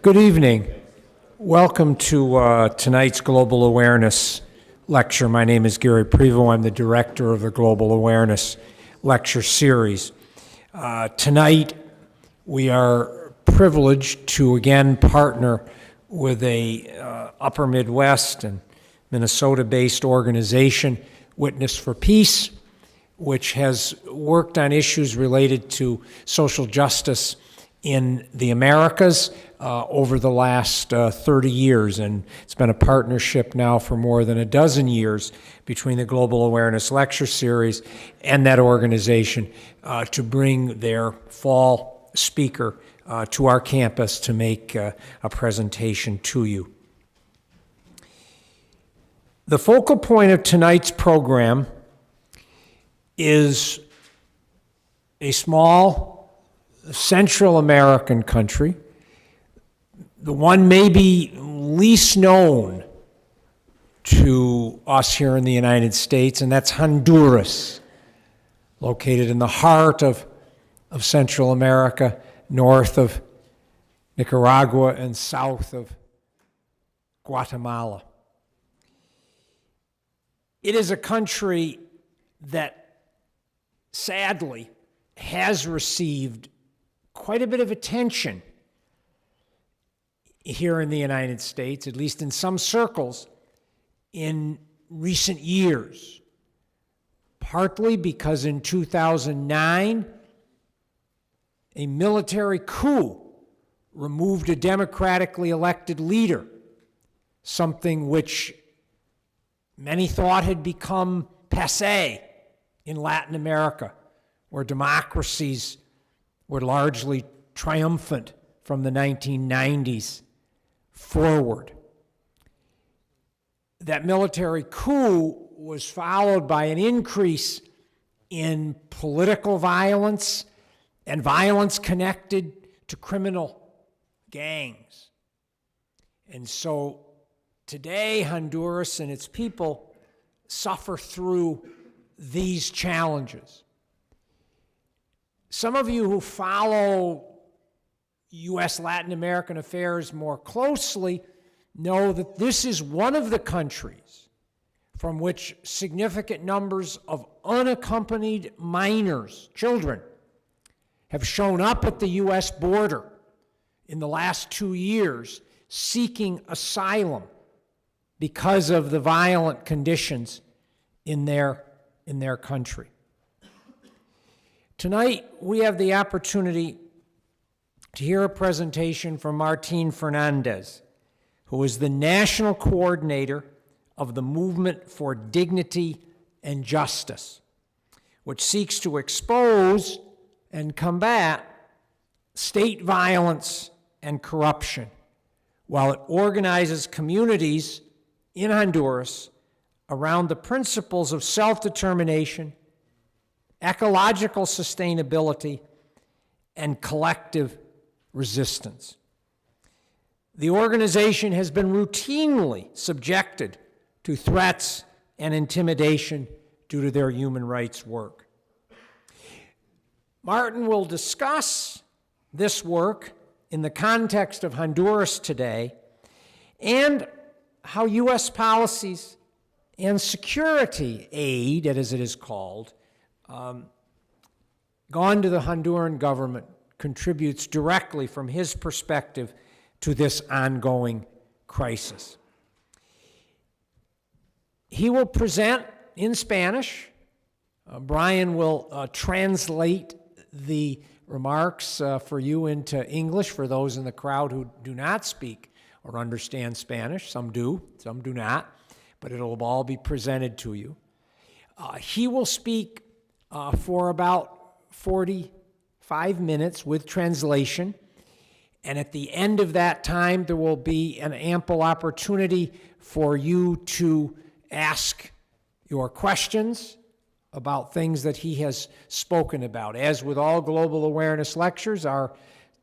Good evening. Welcome to tonight's Global Awareness Lecture. My name is Gary Prevost. I'm the director of the Global Awareness Lecture Series. Tonight, we are privileged to again partner with a Upper Midwest and Minnesota-based organization, Witness for Peace, which has worked on issues related to social justice in the Americas over the last 30 years. And it's been a partnership now for more than a dozen years between the Global Awareness Lecture Series and that organization to bring their fall speaker to our campus to make a presentation to you. The focal point of tonight's program is a small Central American country, the one maybe least known to us here in the United States, and that's Honduras, located in the heart of Central America, north of Nicaragua and south of Guatemala. It is a country that sadly has received quite a bit of attention here in the United States, at least in some circles, in recent years. Partly because in 2009, a military coup removed a democratically elected leader, something which many thought had become passé in Latin America, where democracies were largely triumphant from the 1990s forward. That military coup was followed by an increase in political violence and violence connected to criminal gangs. And so today, Honduras and its people suffer through these challenges. Some of you who follow U.S. Latin American affairs more closely know that this is one of the countries from which significant numbers of unaccompanied minors, children, have shown up at the U.S. border in the last 2 years seeking asylum because of the violent conditions in their country. Tonight, we have the opportunity to hear a presentation from Martin Fernandez, who is the national coordinator of the Movement for Dignity and Justice, which seeks to expose and combat state violence and corruption, while it organizes communities in Honduras around the principles of self-determination, ecological sustainability, and collective resistance. The organization has been routinely subjected to threats and intimidation due to their human rights work. Martin will discuss this work in the context of Honduras today and how U.S. policies and security aid, as it is called, gone to the Honduran government contributes directly from his perspective to this ongoing crisis. He will present in Spanish. Brian will translate the remarks for you into English for those in the crowd who do not speak or understand Spanish. Some do, some do not, but it'll all be presented to you. He will speak for about 45 minutes with translation, and at the end of that time, there will be an ample opportunity for you to ask your questions about things that he has spoken about. As with all Global Awareness lectures, our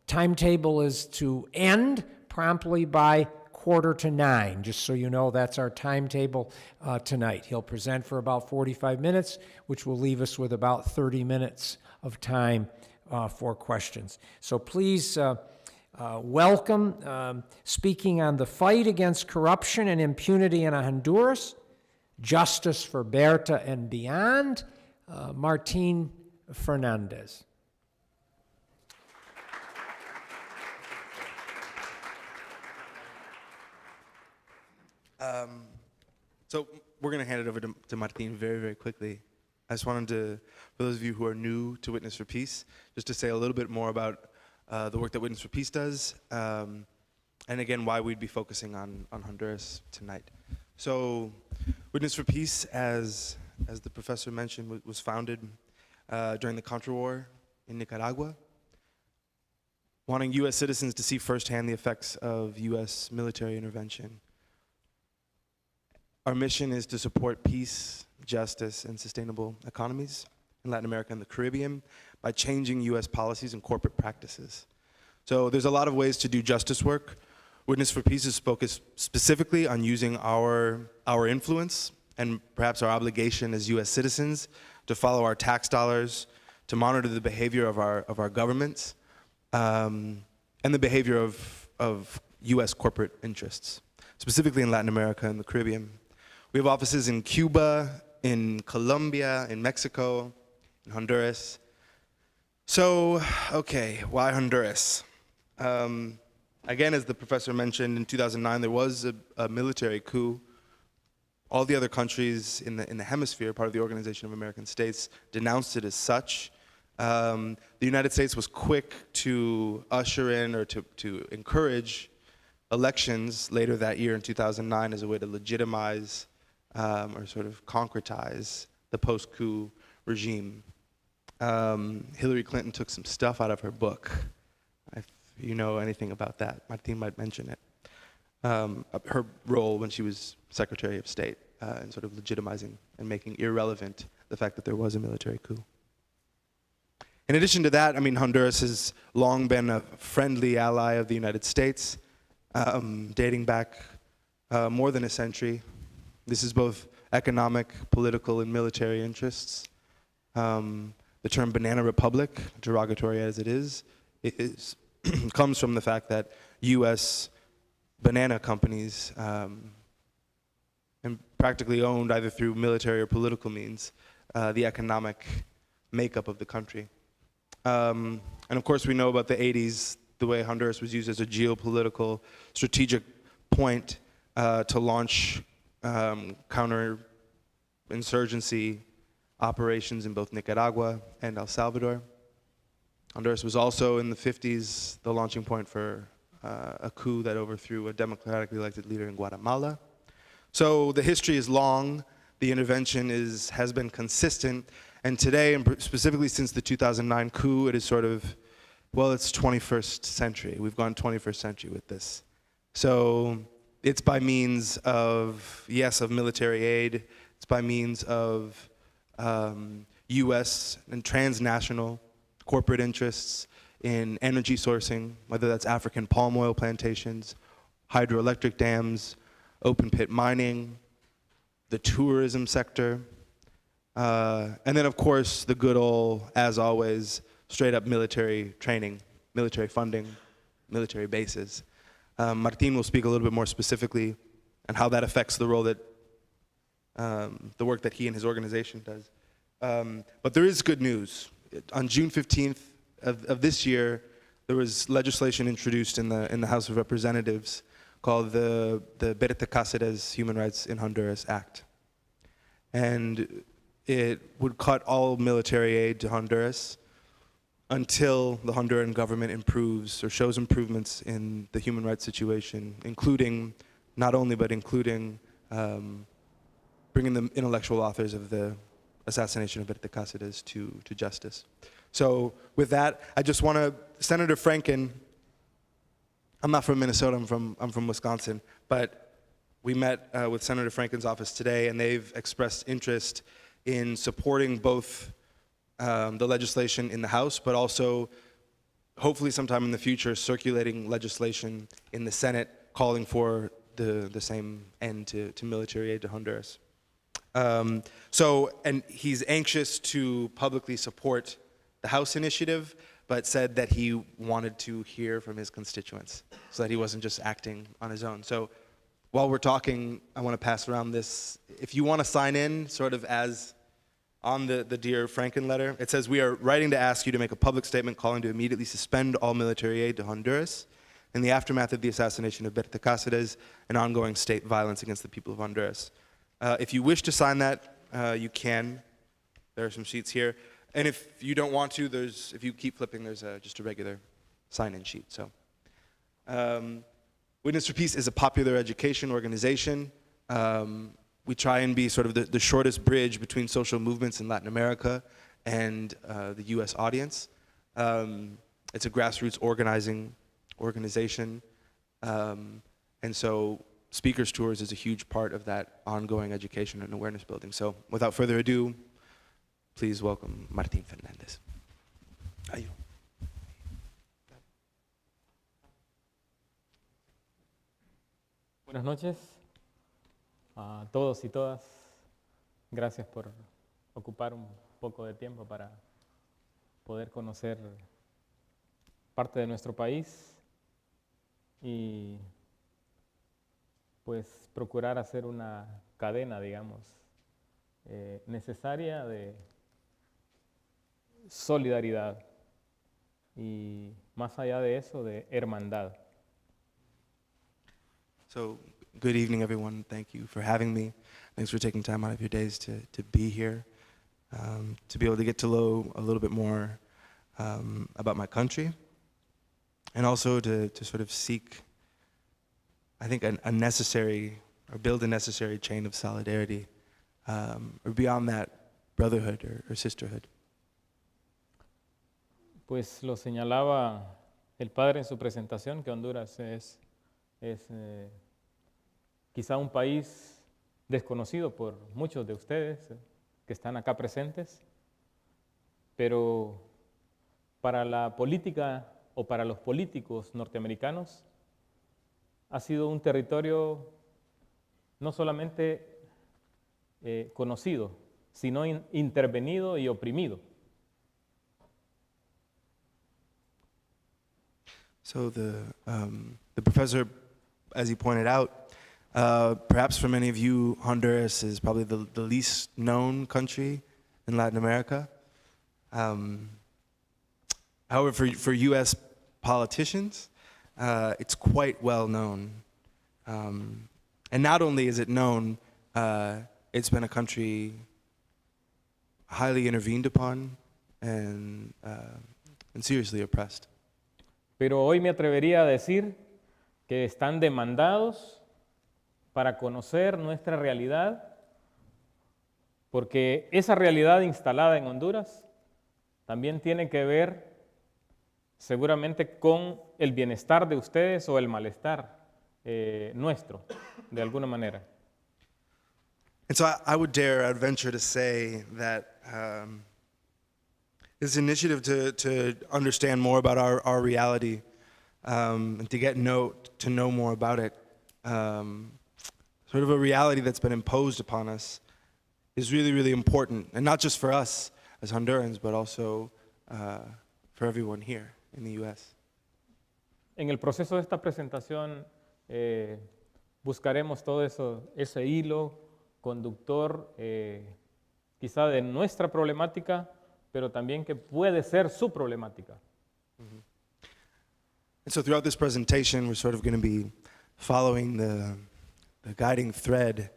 timetable is to end promptly by 8:45, just so you know, that's our timetable tonight. He'll present for about 45 minutes, which will leave us with about 30 minutes of time for questions. So please welcome, speaking on the fight against corruption and impunity in Honduras, justice for Berta and beyond, Martin Fernandez. So we're going to hand it over to Martin very, very quickly. I just wanted to, for those of you who are new to Witness for Peace, just to say a little bit more about the work that Witness for Peace does, and again, why we'd be focusing on Honduras tonight. So Witness for Peace, as the professor mentioned, was founded during the Contra War in Nicaragua, wanting U.S. citizens to see firsthand the effects of U.S. military intervention. Our mission is to support peace, justice, and sustainable economies in Latin America and the Caribbean by changing U.S. policies and corporate practices. So there's a lot of ways to do justice work. Witness for Peace is focused specifically on using our influence and perhaps our obligation as U.S. citizens to follow our tax dollars, to monitor the behavior of our governments, and the behavior of U.S. corporate interests, specifically in Latin America and the Caribbean. We have offices in Cuba, in Colombia, in Mexico, in Honduras. So, okay, why Honduras? Again, as the professor mentioned, in 2009 there was a military coup. All the other countries in the hemisphere, part of the Organization of American States, denounced it as such. The United States was quick to usher in or to encourage elections later that year in 2009 as a way to legitimize or sort of concretize the post-coup regime. Hillary Clinton took some stuff out of her book. If you know anything about that, Martin might mention it. Her role when she was Secretary of State in sort of legitimizing and making irrelevant the fact that there was a military coup. In addition to that, I mean, Honduras has long been a friendly ally of the United States, dating back more than a century. This is both economic, political, and military interests. The term banana republic, derogatory as it is comes from the fact that U.S. banana companies, and practically owned either through military or political means, the economic makeup of the country. And of course we know about the 80s, the way Honduras was used as a geopolitical strategic point to launch counter-insurgency operations in both Nicaragua and El Salvador. Honduras was also in the 50s the launching point for a coup that overthrew a democratically elected leader in Guatemala. So the history is long, the intervention has been consistent, and today, and specifically since the 2009 coup, it is sort of, well, it's 21st century. We've gone 21st century with this. So it's by means of, yes, of military aid, it's by means of U.S. and transnational corporate interests in energy sourcing, whether that's African palm oil plantations, hydroelectric dams, open pit mining, the tourism sector, and then of course the good old, as always, straight up military training, military funding, military bases. Martin will speak a little bit more specifically on how that affects the role that, the work that he and his organization does. But there is good news. On June 15th of this year, there was legislation introduced in the House of Representatives called the Berta Cáceres Human Rights in Honduras Act. And it would cut all military aid to Honduras until the Honduran government improves or shows improvements in the human rights situation, including, not only, but including bringing the intellectual authors of the assassination of Berta Cáceres to justice. So with that, I just want to, Senator Franken, I'm not from Minnesota, I'm from Wisconsin, but we met with Senator Franken's office today, and they've expressed interest in supporting both the legislation in the House, but also hopefully sometime in the future circulating legislation in the Senate calling for the same end to military aid to Honduras. And he's anxious to publicly support the House initiative, but said that he wanted to hear from his constituents so that he wasn't just acting on his own. So while we're talking, I want to pass around this. If you want to sign in, sort of as on the Dear Franken letter, it says, "We are writing to ask you to make a public statement calling to immediately suspend all military aid to Honduras in the aftermath of the assassination of Berta Cáceres and ongoing state violence against the people of Honduras." If you wish to sign that, you can. There are some sheets here. And if you don't want to, if you keep flipping, there's just a regular sign-in sheet. So, Witness for Peace is a popular education organization. We try and be sort of the shortest bridge between social movements in Latin America and the US audience. It's a grassroots organization. And so Speakers Tours is a huge part of that ongoing education and awareness building. So without further ado, please welcome Martín Fernández. Ahí. Buenas noches a todos y todas. Gracias por ocupar un poco de tiempo para poder conocer parte de nuestro país y pues procurar hacer una cadena, digamos, necesaria de solidaridad y más allá de eso, de hermandad. So, good evening, everyone. Thank you for having me. Thanks for taking time out of your days to be here, to be able to get to know a little bit more about my country, and also to sort of seek, I think, a necessary, or build a necessary chain of solidarity, or beyond that, brotherhood or sisterhood. Pues lo señalaba el padre en su presentación, que Honduras es quizá un país desconocido por muchos de ustedes que están acá presentes, pero para la política o para los políticos norteamericanos ha sido un territorio no solamente conocido, sino intervenido y oprimido. So the professor, as he pointed out, perhaps for many of you, Honduras is probably the least known country in Latin America. However, for U.S. politicians, it's quite well known. And not only is it known, it's been a country highly intervened upon and seriously oppressed. Pero hoy me atrevería a decir que están demandados para conocer nuestra realidad, porque esa realidad instalada en Honduras también tiene que ver seguramente con el bienestar de ustedes o el malestar nuestro, de alguna manera. And so I would venture to say that this initiative to understand more about our reality and to know more about it, sort of a reality that's been imposed upon us, is really, really important. And not just for us as Hondurans, but also for everyone here in the U.S. En el proceso de esta presentación buscaremos todo ese hilo conductor quizá de nuestra problemática, pero también que puede ser su problemática. And so throughout this presentation, we're sort of going to be following the guiding thread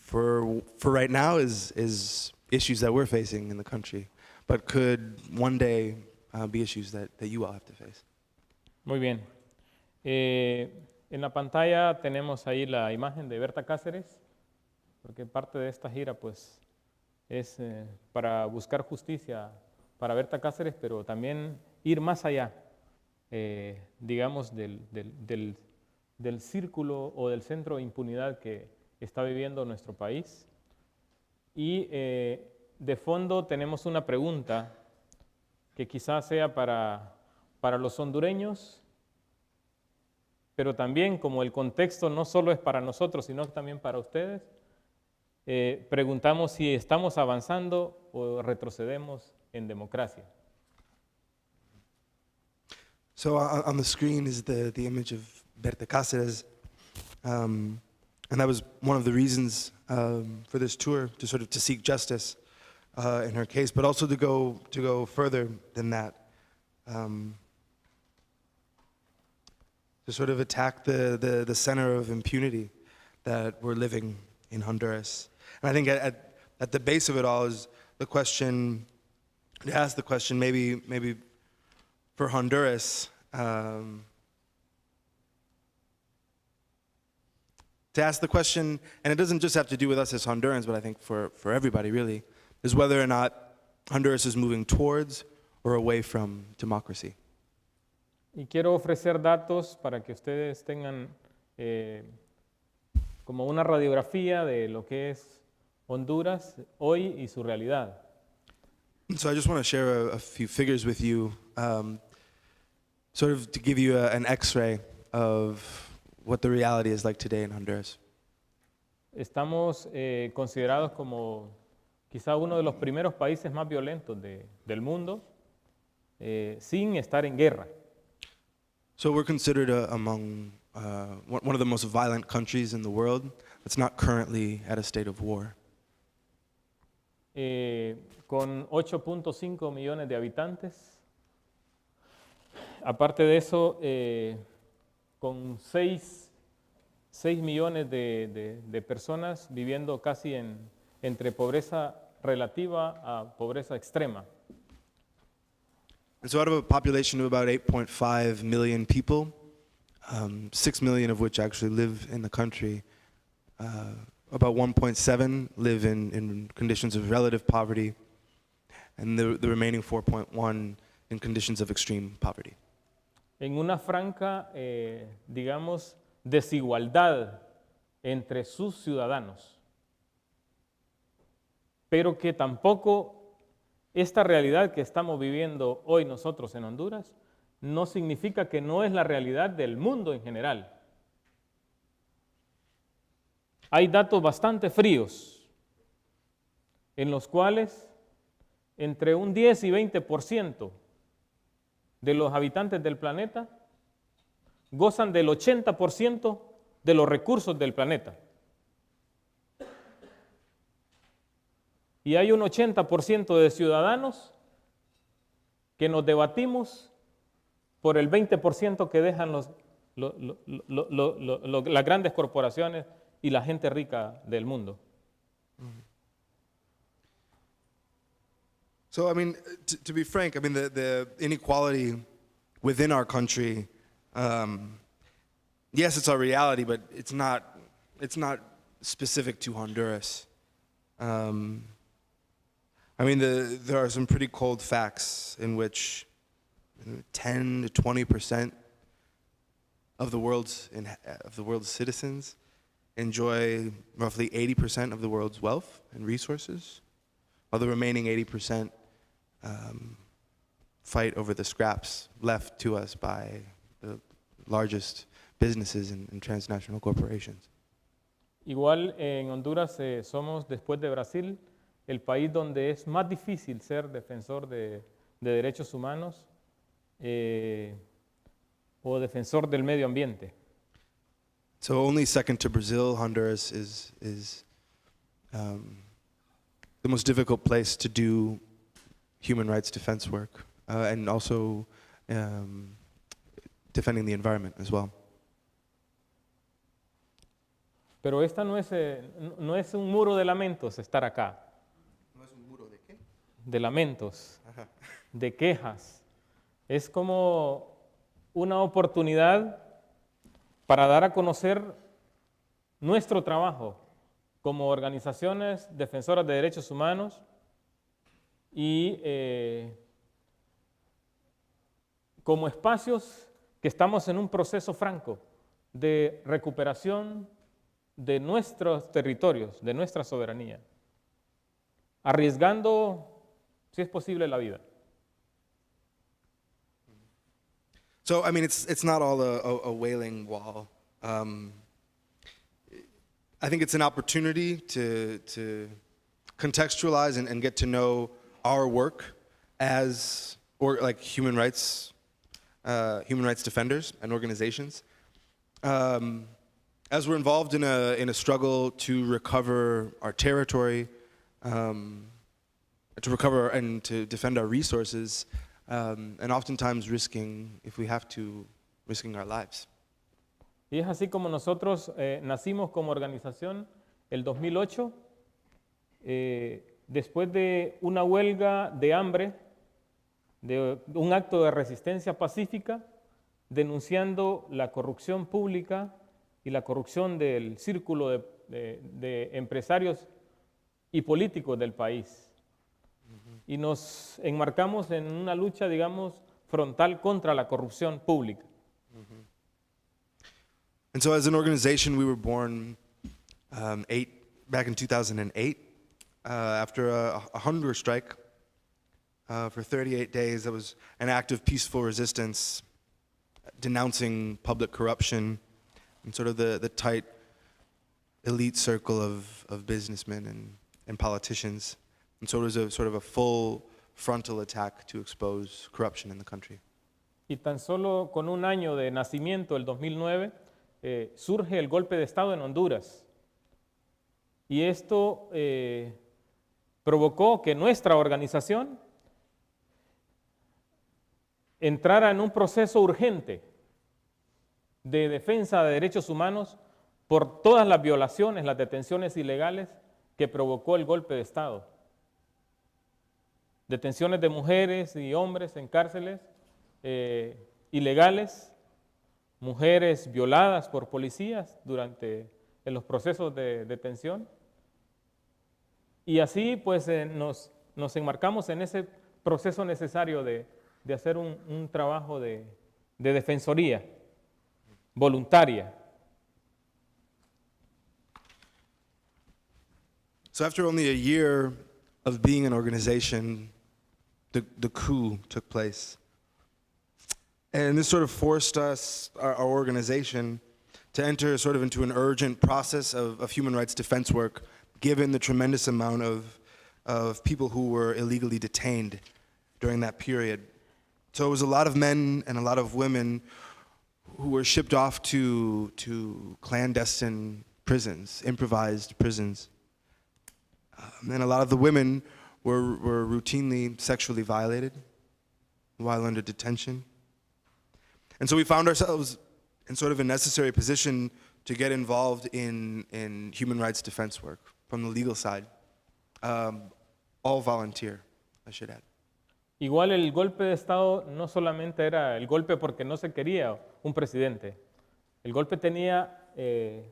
for right now is issues that we're facing in the country, but could one day be issues that you all have to face. Muy bien. En la pantalla tenemos ahí la imagen de Berta Cáceres, porque parte de esta gira pues es para buscar justicia para Berta Cáceres, pero también ir más allá, digamos, del círculo o del centro de impunidad que está viviendo nuestro país. Y de fondo tenemos una pregunta que quizás sea para los hondureños, pero también como el contexto no solo es para nosotros, sino también para ustedes, preguntamos si estamos avanzando o retrocedemos en democracia. So on the screen is the image of Berta Cáceres, and that was one of the reasons for this tour, to sort of to seek justice in her case, but also to go further than that, to sort of attack the center of impunity that we're living in Honduras. And I think at the base of it all is the question, to ask the question, maybe for Honduras, to ask the question, and it doesn't just have to do with us as Hondurans, but I think for everybody really, is whether or not Honduras is moving towards or away from democracy. Y quiero ofrecer datos para que ustedes tengan como una radiografía de lo que es Honduras hoy y su realidad. So I just want to share a few figures with you, sort of to give you an X-ray of what the reality is like today in Honduras. Estamos considerados como quizá uno de los primeros países más violentos del mundo, sin estar en guerra. So we're considered among one of the most violent countries in the world that's not currently at a state of war. Con 8.5 millones de habitantes. Aparte de eso, con 6 millones de personas viviendo casi entre pobreza relativa a pobreza extrema. And so out of a population of about 8.5 million people, 6 million of which actually live in the country, about 1.7 live in conditions of relative poverty, and the remaining 4.1 in conditions of extreme poverty. En una franca, digamos, desigualdad entre sus ciudadanos, pero que tampoco esta realidad que estamos viviendo hoy nosotros en Honduras no significa que no es la realidad del mundo en general. Hay datos bastante fríos en los cuales entre un 10 y 20% de los habitantes del planeta gozan del 80% de los recursos del planeta. Y hay un 80% de ciudadanos que nos debatimos por el 20% que dejan las grandes corporaciones y la gente rica del mundo. So, I mean, to be frank, I mean, the inequality within our country, yes, it's our reality, but it's not specific to Honduras. I mean, there are some pretty cold facts in which 10 to 20% of the world's citizens enjoy roughly 80% of the world's wealth and resources, while the remaining 80% fight over the scraps left to us by the largest businesses and transnational corporations. Igual en Honduras somos, después de Brasil, el país donde es más difícil ser defensor de derechos humanos o defensor del medio ambiente. So only second to Brazil, Honduras is the most difficult place to do human rights defense work, and also defending the environment as well. Pero esta no es un muro de lamentos estar acá. ¿No es un muro de qué? De lamentos, de quejas. Es como una oportunidad para dar a conocer nuestro trabajo como organizaciones defensoras de derechos humanos y como espacios que estamos en un proceso franco de recuperación de nuestros territorios, de nuestra soberanía, arriesgando, si es posible, la vida. So, I mean, it's not all a wailing wall. I think it's an opportunity to contextualize and get to know our work as or like human rights defenders and organizations. As we're involved in a struggle to recover our territory, to recover and to defend our resources, and oftentimes risking, if we have to, risking our lives. Y es así como nosotros nacimos como organización el 2008, después de una huelga de hambre, de un acto de resistencia pacífica, denunciando la corrupción pública y la corrupción del círculo de empresarios y políticos del país. Y nos enmarcamos en una lucha, digamos, frontal contra la corrupción pública. And so as an organization, we were born back in 2008 after a hunger strike for 38 days. That was an act of peaceful resistance, denouncing public corruption and sort of the tight elite circle of businessmen and politicians. And so it was a sort of a full frontal attack to expose corruption in the country. Y tan solo con un año de nacimiento, el 2009, surge el golpe de Estado en Honduras. Y esto provocó que nuestra organización entrara en un proceso urgente de defensa de derechos humanos por todas las violaciones, las detenciones ilegales que provocó el golpe de Estado. Detenciones de mujeres y hombres en cárceles ilegales, mujeres violadas por policías en los procesos de detención. Y así pues nos enmarcamos en ese proceso necesario de hacer un trabajo de defensoría voluntaria. So after only a year of being an organization, the coup took place. And this sort of forced us, our organization, to enter sort of into an urgent process of human rights defense work, given the tremendous amount of people who were illegally detained during that period. So it was a lot of men and a lot of women who were shipped off to clandestine prisons, improvised prisons. And a lot of the women were routinely sexually violated while under detention. And so we found ourselves in sort of a necessary position to get involved in human rights defense work from the legal side. All volunteer, I should add. Igual el golpe de Estado no solamente era el golpe porque no se quería un presidente. El golpe tenía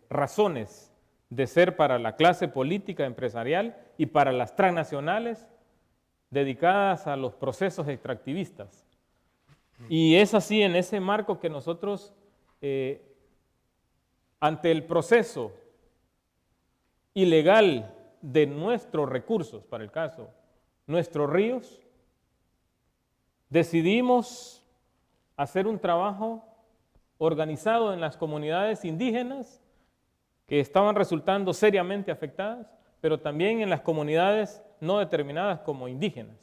razones de ser para la clase política empresarial y para las transnacionales dedicadas a los procesos extractivistas. Y es así en ese marco que nosotros, ante el proceso ilegal de nuestros recursos, para el caso, nuestros ríos, decidimos hacer un trabajo organizado en las comunidades indígenas que estaban resultando seriamente afectadas, pero también en las comunidades no determinadas como indígenas.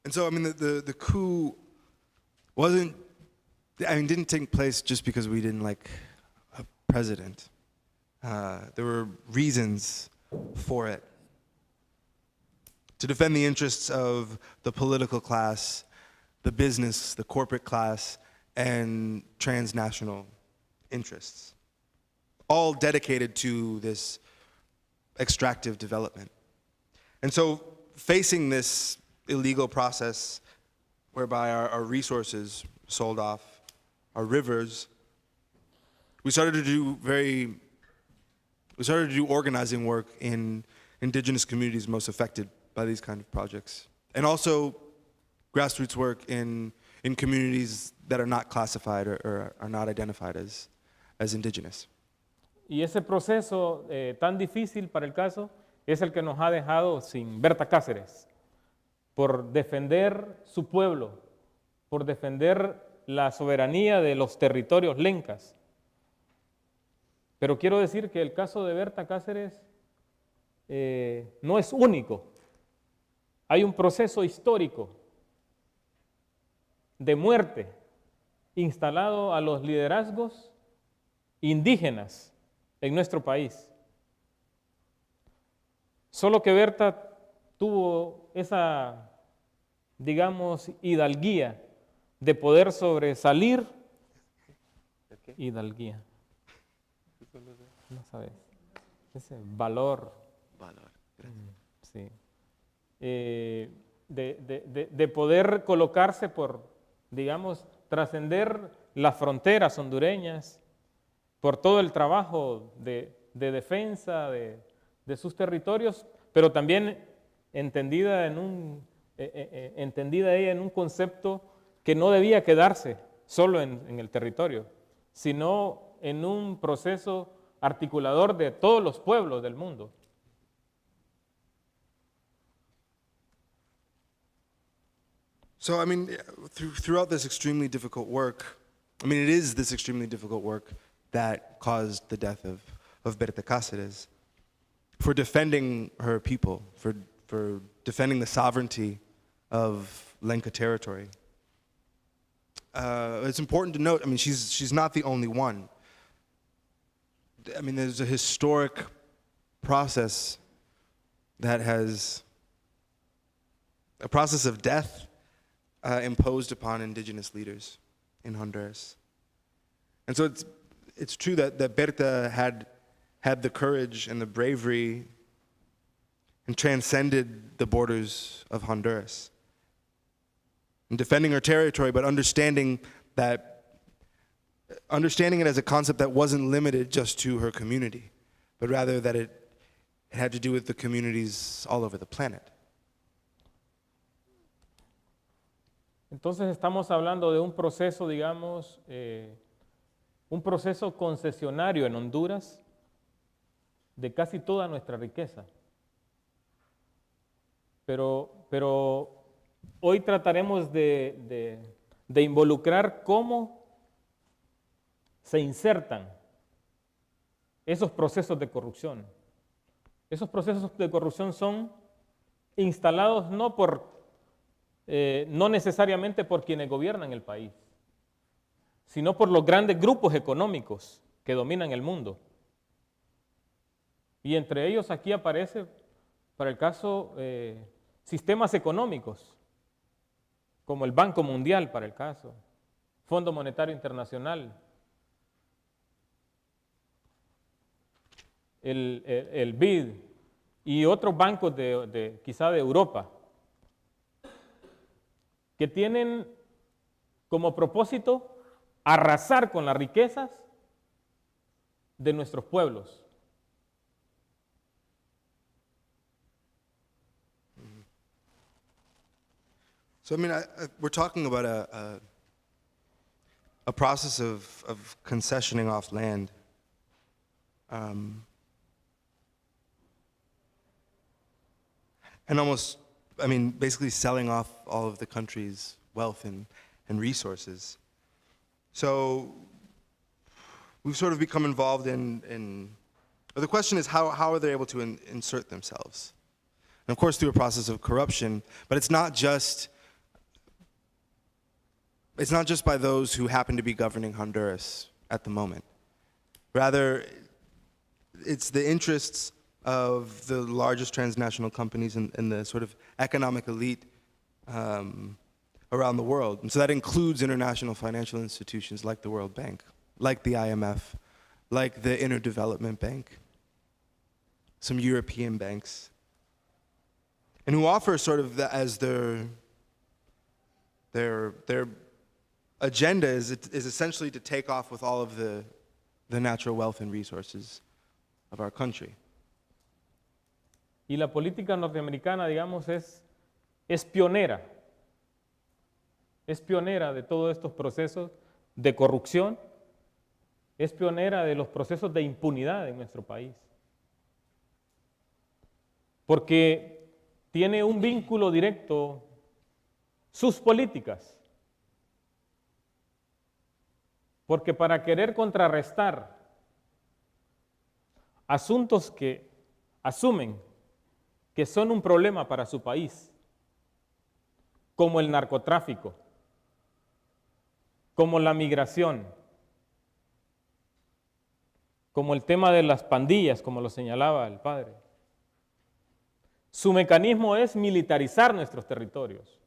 And so, I mean, the coup didn't take place just because we didn't like a president. There were reasons for it. To defend the interests of the political class, the business, the corporate class, and transnational interests, all dedicated to this extractive development. And so facing this illegal process whereby our resources sold off, our rivers, we started to do organizing work in indigenous communities most affected by these kind of projects, and also grassroots work in communities that are not classified or are not identified as indigenous. Y ese proceso tan difícil para el caso es el que nos ha dejado sin Berta Cáceres, por defender su pueblo, por defender la soberanía de los territorios lencas. Pero quiero decir que el caso de Berta Cáceres no es único. Hay un proceso histórico de muerte instalado a los liderazgos indígenas en nuestro país. Solo que Berta tuvo esa, digamos, hidalguía de poder sobresalir. Hidalguía. No sabes. Ese valor. Sí. De poder colocarse por, digamos, trascender las fronteras hondureñas, por todo el trabajo de defensa de sus territorios, pero también entendida ella en un concepto que no debía quedarse solo en el territorio, sino en un proceso articulador de todos los pueblos del mundo. So, I mean, throughout this extremely difficult work, I mean, it is this extremely difficult work that caused the death of Berta Cáceres, for defending her people, for defending the sovereignty of Lenca territory. It's important to note, I mean, she's not the only one. I mean, there's a historic process that has, a process of death imposed upon indigenous leaders in Honduras. And so it's true that Berta had the courage and the bravery and transcended the borders of Honduras. In defending her territory, but understanding it as a concept that wasn't limited just to her community, but rather that it had to do with the communities all over the planet. Entonces estamos hablando de un proceso, digamos, un proceso concesionario en Honduras de casi toda nuestra riqueza. Pero hoy trataremos de involucrar cómo se insertan esos procesos de corrupción. Esos procesos de corrupción son instalados no necesariamente por quienes gobiernan el país, sino por los grandes grupos económicos que dominan el mundo. Y entre ellos aquí aparece, para el caso, sistemas económicos, como el Banco Mundial para el caso, Fondo Monetario Internacional, el BID y otros bancos quizá de Europa, que tienen como propósito arrasar con las riquezas de nuestros pueblos. So, I mean, we're talking about a process of concessioning off land. And almost, I mean, basically selling off all of the country's wealth and resources. So we've sort of become involved or the question is how are they able to insert themselves? And of course through a process of corruption, but it's not just by those who happen to be governing Honduras at the moment. Rather, it's the interests of the largest transnational companies and the sort of economic elite around the world. And so that includes international financial institutions like the World Bank, like the IMF, like the Interdevelopment Bank, some European banks, and who offer sort of as their agenda is essentially to take off with all of the natural wealth and resources of our country. Y la política norteamericana, digamos, es pionera. Es pionera de todos estos procesos de corrupción. Es pionera de los procesos de impunidad en nuestro país. Porque tiene un vínculo directo sus políticas. Porque para querer contrarrestar asuntos que asumen que son un problema para su país, como el narcotráfico, como la migración, como el tema de las pandillas, como lo señalaba el padre. Su mecanismo es militarizar nuestros territorios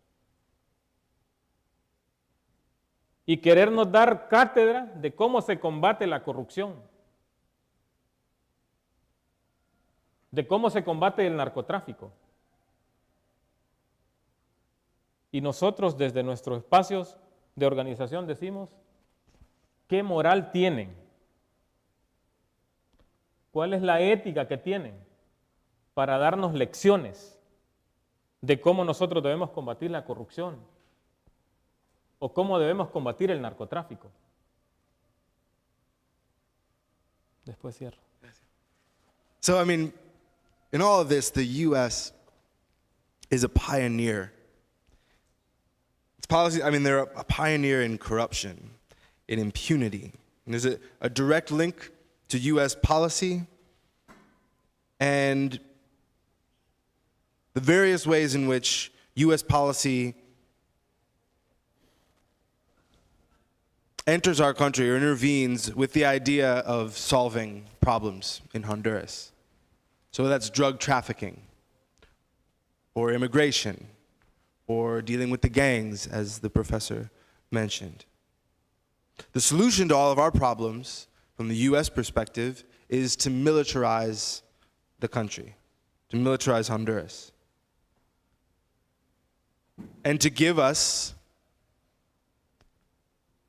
y querernos dar cátedra de cómo se combate la corrupción, de cómo se combate el narcotráfico. Y nosotros desde nuestros espacios de organización decimos, ¿qué moral tienen? ¿Cuál es la ética que tienen para darnos lecciones de cómo nosotros debemos combatir la corrupción o cómo debemos combatir el narcotráfico? Después cierro. So, I mean, in all of this, the U.S. is a pioneer. Its policy, I mean, they're a pioneer in corruption, in impunity. And there's a direct link to U.S. policy and the various ways in which U.S. policy enters our country or intervenes with the idea of solving problems in Honduras. So that's drug trafficking, or immigration, or dealing with the gangs, as the professor mentioned. The solution to all of our problems, from the U.S. perspective, is to militarize the country, to militarize Honduras, and to give us,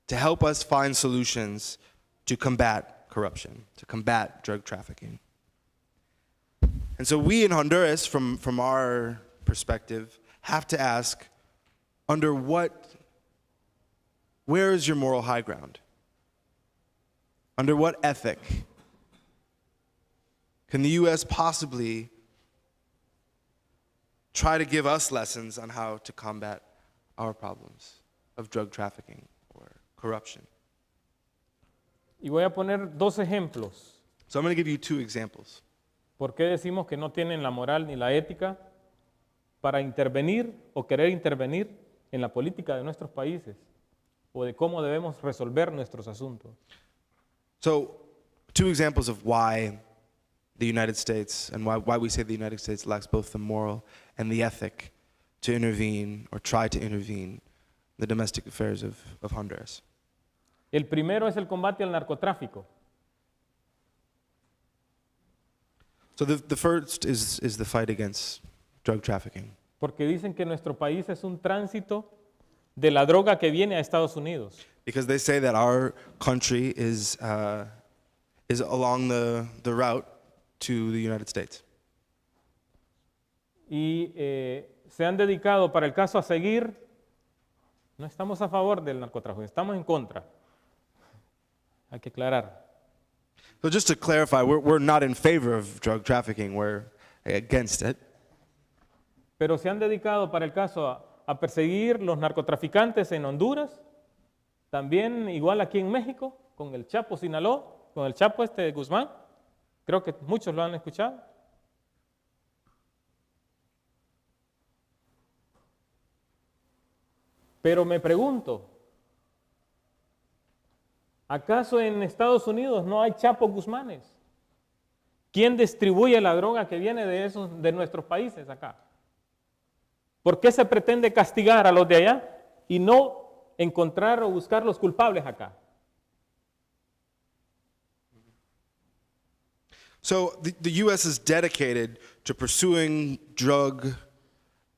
to help us find solutions to combat corruption, to combat drug trafficking. And so we in Honduras, from our perspective, have to ask, where is your moral high ground? Under what ethic can the U.S. possibly try to give us lessons on how to combat our problems of drug trafficking or corruption? Y voy a poner dos ejemplos. So I'm going to give you two examples. ¿Por qué decimos que no tienen la moral ni la ética para intervenir o querer intervenir en la política de nuestros países o de cómo debemos resolver nuestros asuntos? So, two examples of why the United States and why we say the United States lacks both the moral and the ethic to intervene or try to intervene in the domestic affairs of Honduras. El primero es el combate al narcotráfico. So the first is the fight against drug trafficking. Porque dicen que nuestro país es un tránsito de la droga que viene a Estados Unidos. Because they say that our country is along the route to the United States. Y se han dedicado para el caso a seguir, no estamos a favor del narcotráfico, estamos en contra. Hay que aclarar. So just to clarify, we're not in favor of drug trafficking, we're against it. Pero se han dedicado para el caso a perseguir los narcotraficantes en Honduras, también igual aquí en México, con el Chapo Sinaloa, con el Chapo de Guzmán. Creo que muchos lo han escuchado. Pero me pregunto, ¿acaso en Estados Unidos no hay Chapo Guzmanes? ¿Quién distribuye la droga que viene de nuestros países acá? ¿Por qué se pretende castigar a los de allá y no encontrar o buscar los culpables acá? So the U.S. is dedicated to pursuing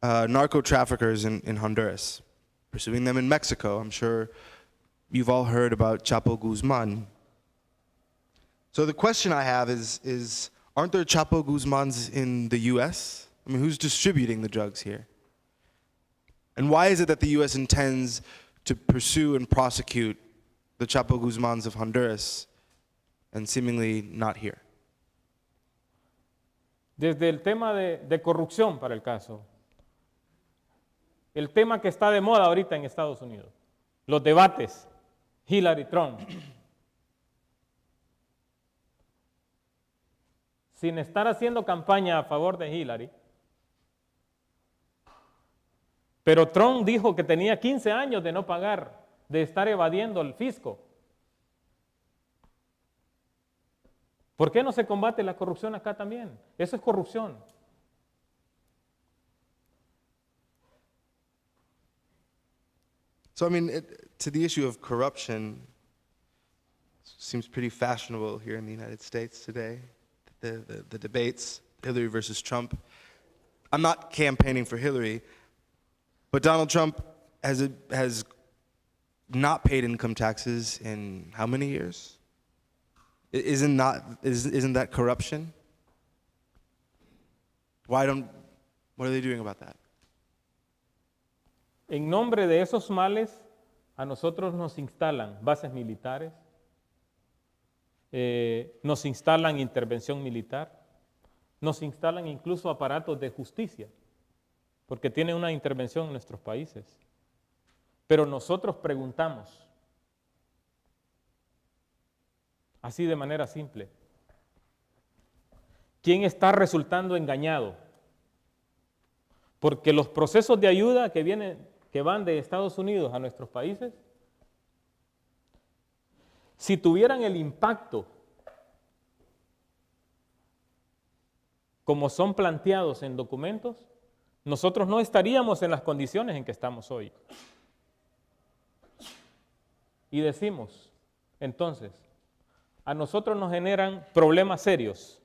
narco traffickers in Honduras, pursuing them in Mexico. I'm sure you've all heard about Chapo Guzman. So the question I have is aren't there Chapo Guzmans in the U.S.? I mean, who's distributing the drugs here? And why is it that the U.S. intends to pursue and prosecute the Chapo Guzmans of Honduras and seemingly not here? Desde el tema de corrupción para el caso, el tema que está de moda ahorita en Estados Unidos, los debates, Hillary Trump. sin estar haciendo campaña a favor de Hillary. Pero Trump dijo que tenía 15 años de no pagar, de estar evadiendo el fisco. ¿Por qué no se combate la corrupción acá también? Eso es corrupción. So, I mean, to the issue of corruption, seems pretty fashionable here in the United States today, the debates, Hillary versus Trump. I'm not campaigning for Hillary, but Donald Trump has not paid income taxes in how many years? Isn't that corruption? What are they doing about that? En nombre de esos males, a nosotros nos instalan bases militares, nos instalan intervención militar, nos instalan incluso aparatos de justicia, porque tienen una intervención en nuestros países. Pero nosotros preguntamos, así de manera simple, ¿quién está resultando engañado? Porque los procesos de ayuda que van de Estados Unidos a nuestros países, si tuvieran el impacto como son planteados en documentos, nosotros no estaríamos en las condiciones en que estamos hoy. Y decimos, entonces, a nosotros nos generan problemas serios,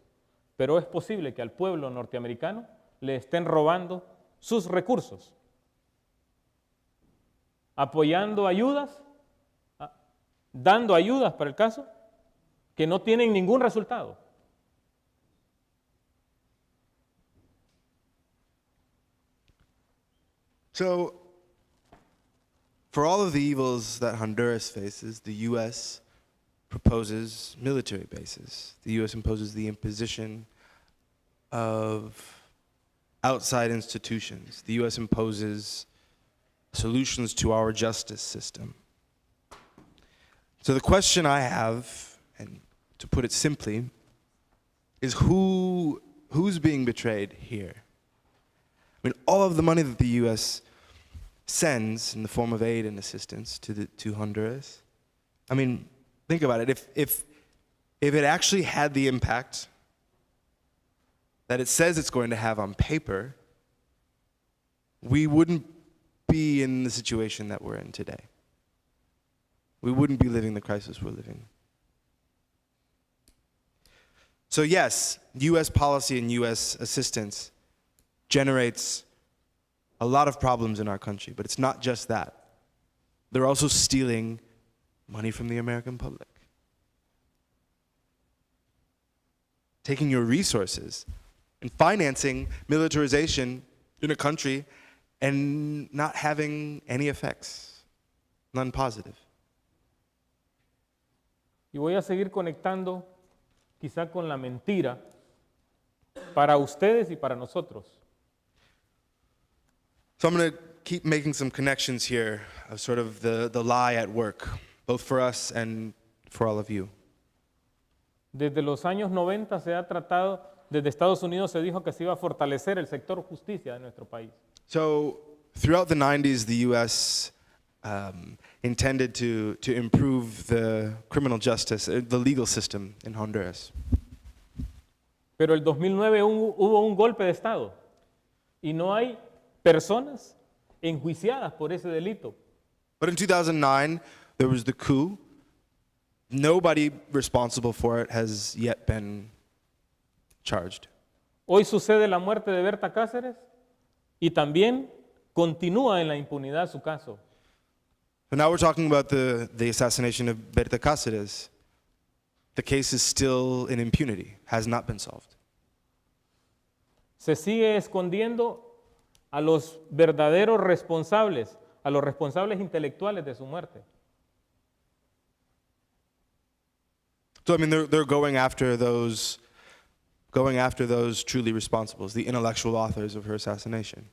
pero es posible que al pueblo norteamericano le estén robando sus recursos, apoyando ayudas, dando ayudas para el caso, que no tienen ningún resultado. So, for all of the evils that Honduras faces, the U.S. proposes military bases. The U.S. imposes the imposition of outside institutions. The U.S. imposes solutions to our justice system. So the question I have, and to put it simply, is who's being betrayed here? I mean, all of the money that the U.S. sends in the form of aid and assistance to Honduras, I mean, think about it. If it actually had the impact that it says it's going to have on paper, we wouldn't be in the situation that we're in today. We wouldn't be living the crisis we're living. So yes, U.S. policy and U.S. assistance generates a lot of problems in our country, but it's not just that. They're also stealing money from the American public. Taking your resources and financing militarization in a country and not having any effects, none positive. Y voy a seguir conectando quizá con la mentira para ustedes y para nosotros. So I'm going to keep making some connections here of sort of the lie at work, both for us and for all of you. Desde los años 90 se ha tratado, desde Estados Unidos se dijo que se iba a fortalecer el sector justicia de nuestro país. So throughout the 90s, the U.S. Intended to improve the criminal justice, the legal system in Honduras. Pero el 2009 hubo un golpe de Estado y no hay personas enjuiciadas por ese delito. But in 2009, there was the coup. Nobody responsible for it has yet been charged. Hoy sucede la muerte de Berta Cáceres y también continúa en la impunidad su caso. So now we're talking about the assassination of Berta Cáceres. The case is still in impunity, has not been solved. Se sigue escondiendo a los verdaderos responsables, a los responsables intelectuales de su muerte. So I mean, they're going after those truly responsibles, the intellectual authors of her assassination.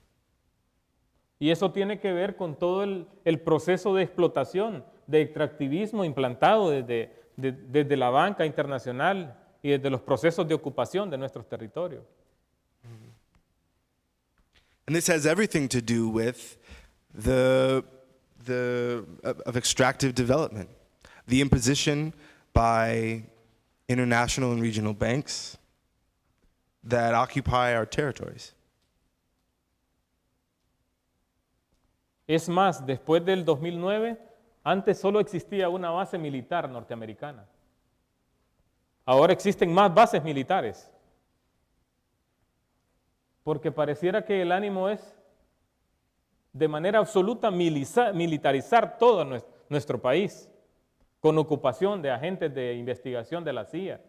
Y eso tiene que ver con todo el proceso de explotación, de extractivismo implantado desde la banca internacional y desde los procesos de ocupación de nuestros territorios. And this has everything to do with of extractive development, the imposition by international and regional banks that occupy our territories. Es más, después del 2009, antes solo existía una base militar norteamericana. Ahora existen más bases militares. Porque pareciera que el ánimo es de manera absoluta militarizar todo nuestro país, con ocupación de agentes de investigación de la CIA.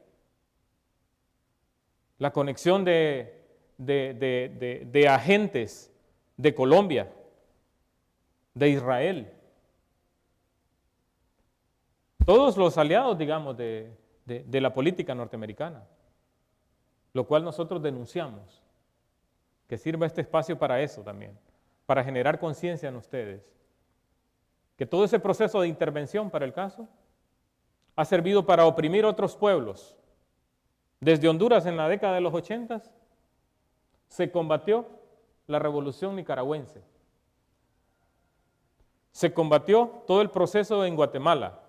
La conexión de agentes de Colombia, de Israel. Todos los aliados, digamos, de la política norteamericana, lo cual nosotros denunciamos. Que sirva este espacio para eso también, para generar conciencia en ustedes. Que todo ese proceso de intervención para el caso ha servido para oprimir otros pueblos. Desde Honduras en la década de los 80 se combatió la revolución nicaragüense. Se combatió todo el proceso en Guatemala.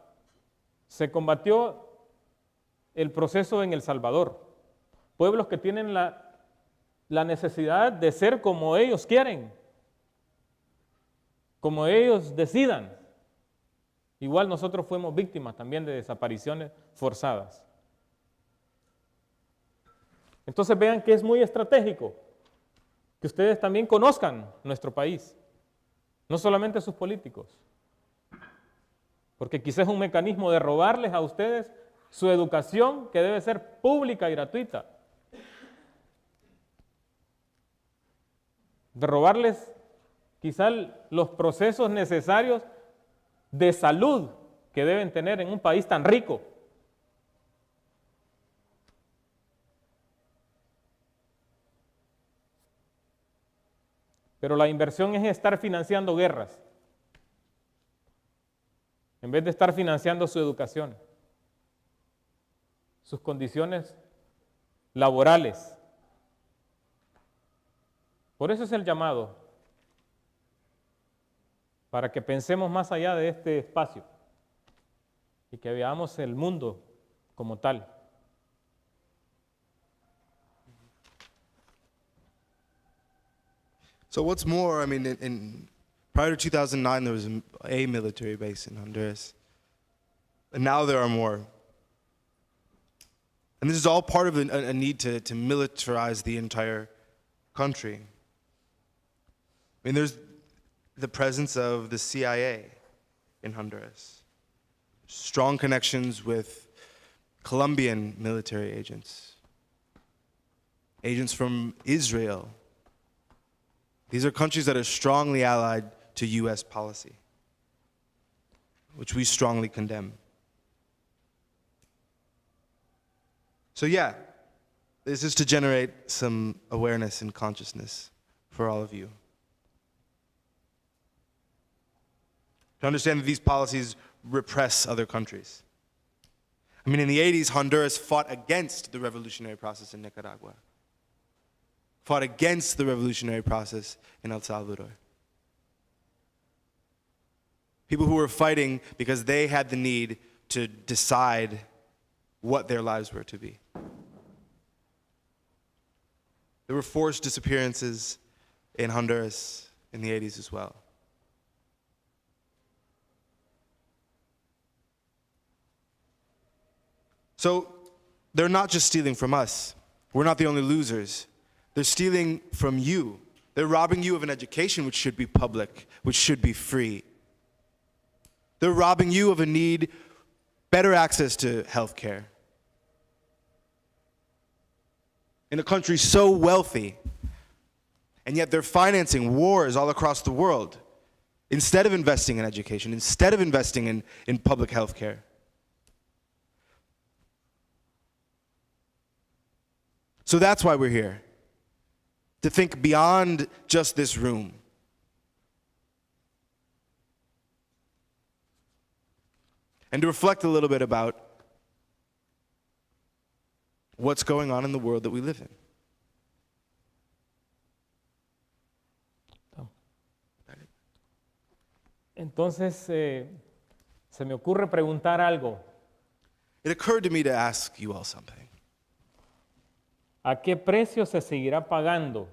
Se combatió el proceso en El Salvador. Pueblos que tienen la necesidad de ser como ellos quieren, como ellos decidan. Igual nosotros fuimos víctimas también de desapariciones forzadas. Entonces vean que es muy estratégico que ustedes también conozcan nuestro país, no solamente sus políticos, porque quizás es un mecanismo de robarles a ustedes su educación que debe ser pública y gratuita, de robarles quizá los procesos necesarios de salud que deben tener en un país tan rico. Pero la inversión es estar financiando guerras, en vez de estar financiando su educación, sus condiciones laborales. Por eso es el llamado, para que pensemos más allá de este espacio y que veamos el mundo como tal. So what's more, I mean, prior to 2009, there was a military base in Honduras. And now there are more. And this is all part of a need to militarize the entire country. I mean, there's the presence of the CIA in Honduras. Strong connections with Colombian military agents. Agents from Israel. These are countries that are strongly allied to U.S. policy, which we strongly condemn. So yeah, this is to generate some awareness and consciousness for all of you. To understand that these policies repress other countries. I mean, in the 80s, Honduras fought against the revolutionary process in Nicaragua, fought against the revolutionary process in El Salvador. People who were fighting because they had the need to decide what their lives were to be. There were forced disappearances in Honduras in the 80s as well. So they're not just stealing from us. We're not the only losers. They're stealing from you. They're robbing you of an education which should be public, which should be free. They're robbing you of a need, better access to health care. In a country so wealthy, and yet they're financing wars all across the world instead of investing in education, instead of investing in public health care. So that's why we're here, to think beyond just this room. And to reflect a little bit about what's going on in the world that we live in. Entonces, se me ocurre preguntar algo. It occurred to me to ask you all something. ¿A qué precio se seguirá pagando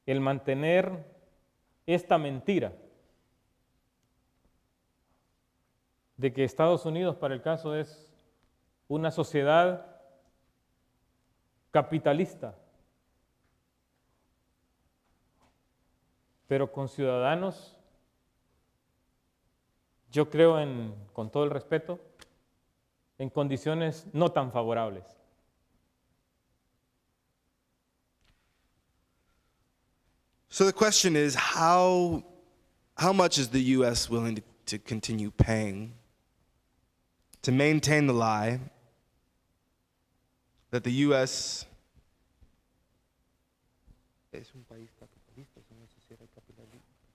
el mantener esta mentira de que Estados Unidos, para el caso, es una sociedad capitalista, pero con ciudadanos, yo creo, con todo el respeto, en condiciones no tan favorables? So the question is, how much is the U.S. willing to continue paying to maintain the lie that the U.S.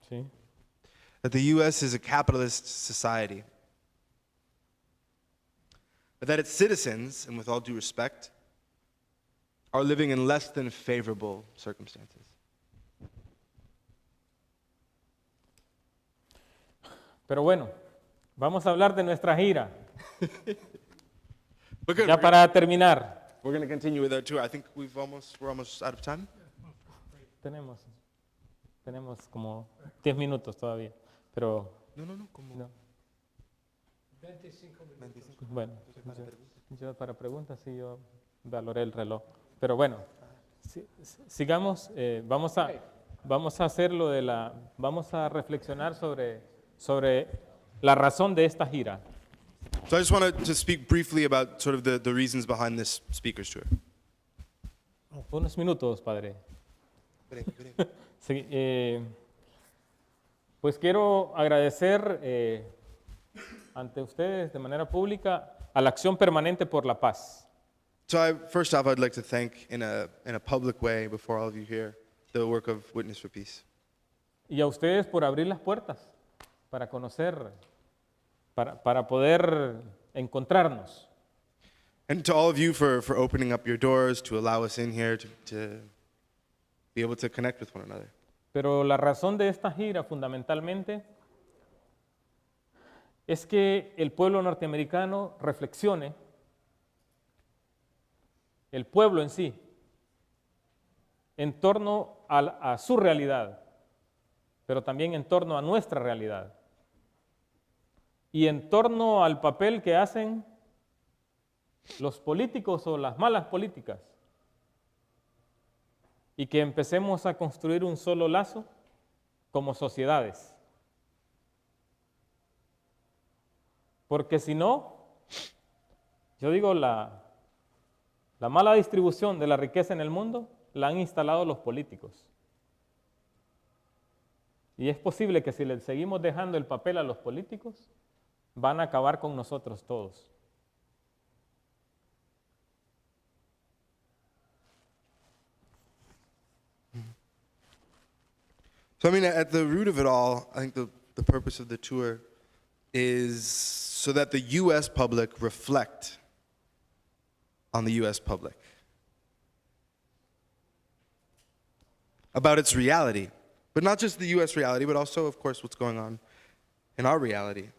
Sí. that the U.S. is a capitalist society, but that its citizens, and with all due respect, are living in less than favorable circumstances? Pero bueno, vamos a hablar de nuestra gira. But good, Ya para terminar, we're going to continue with our tour. I think we're almost out of time. tenemos como 10 minutos todavía, pero No, como no. Bueno, yo para preguntas sí yo valoré el reloj. Pero bueno, sigamos. Vamos a hacer vamos a reflexionar sobre la razón de esta gira. So I just wanted to speak briefly about sort of the reasons behind this speaker's tour. Unos minutos, padre. Sí, pues quiero agradecer ante ustedes de manera pública a la Acción Permanente por la Paz. So first off, I'd like to thank in a public way before all of you here the work of Witness for Peace. Y a ustedes por abrir las puertas para conocer, para poder encontrarnos. And to all of you for opening up your doors to allow us in here to be able to connect with one another. Pero la razón de esta gira fundamentalmente es que el pueblo norteamericano reflexione, el pueblo en sí, en torno a su realidad, pero también en torno a nuestra realidad y en torno al papel que hacen los políticos o las malas políticas, y que empecemos a construir un solo lazo como sociedades. Porque si no, yo digo, la mala distribución de la riqueza en el mundo la han instalado los políticos. Y es posible que si le seguimos dejando el papel a los políticos, van a acabar con nosotros todos. So I mean, at the root of it all, I think the purpose of the tour is so that the U.S. public reflect on the U.S. public about its reality, but not just the U.S. reality, but also, of course, what's going on in our reality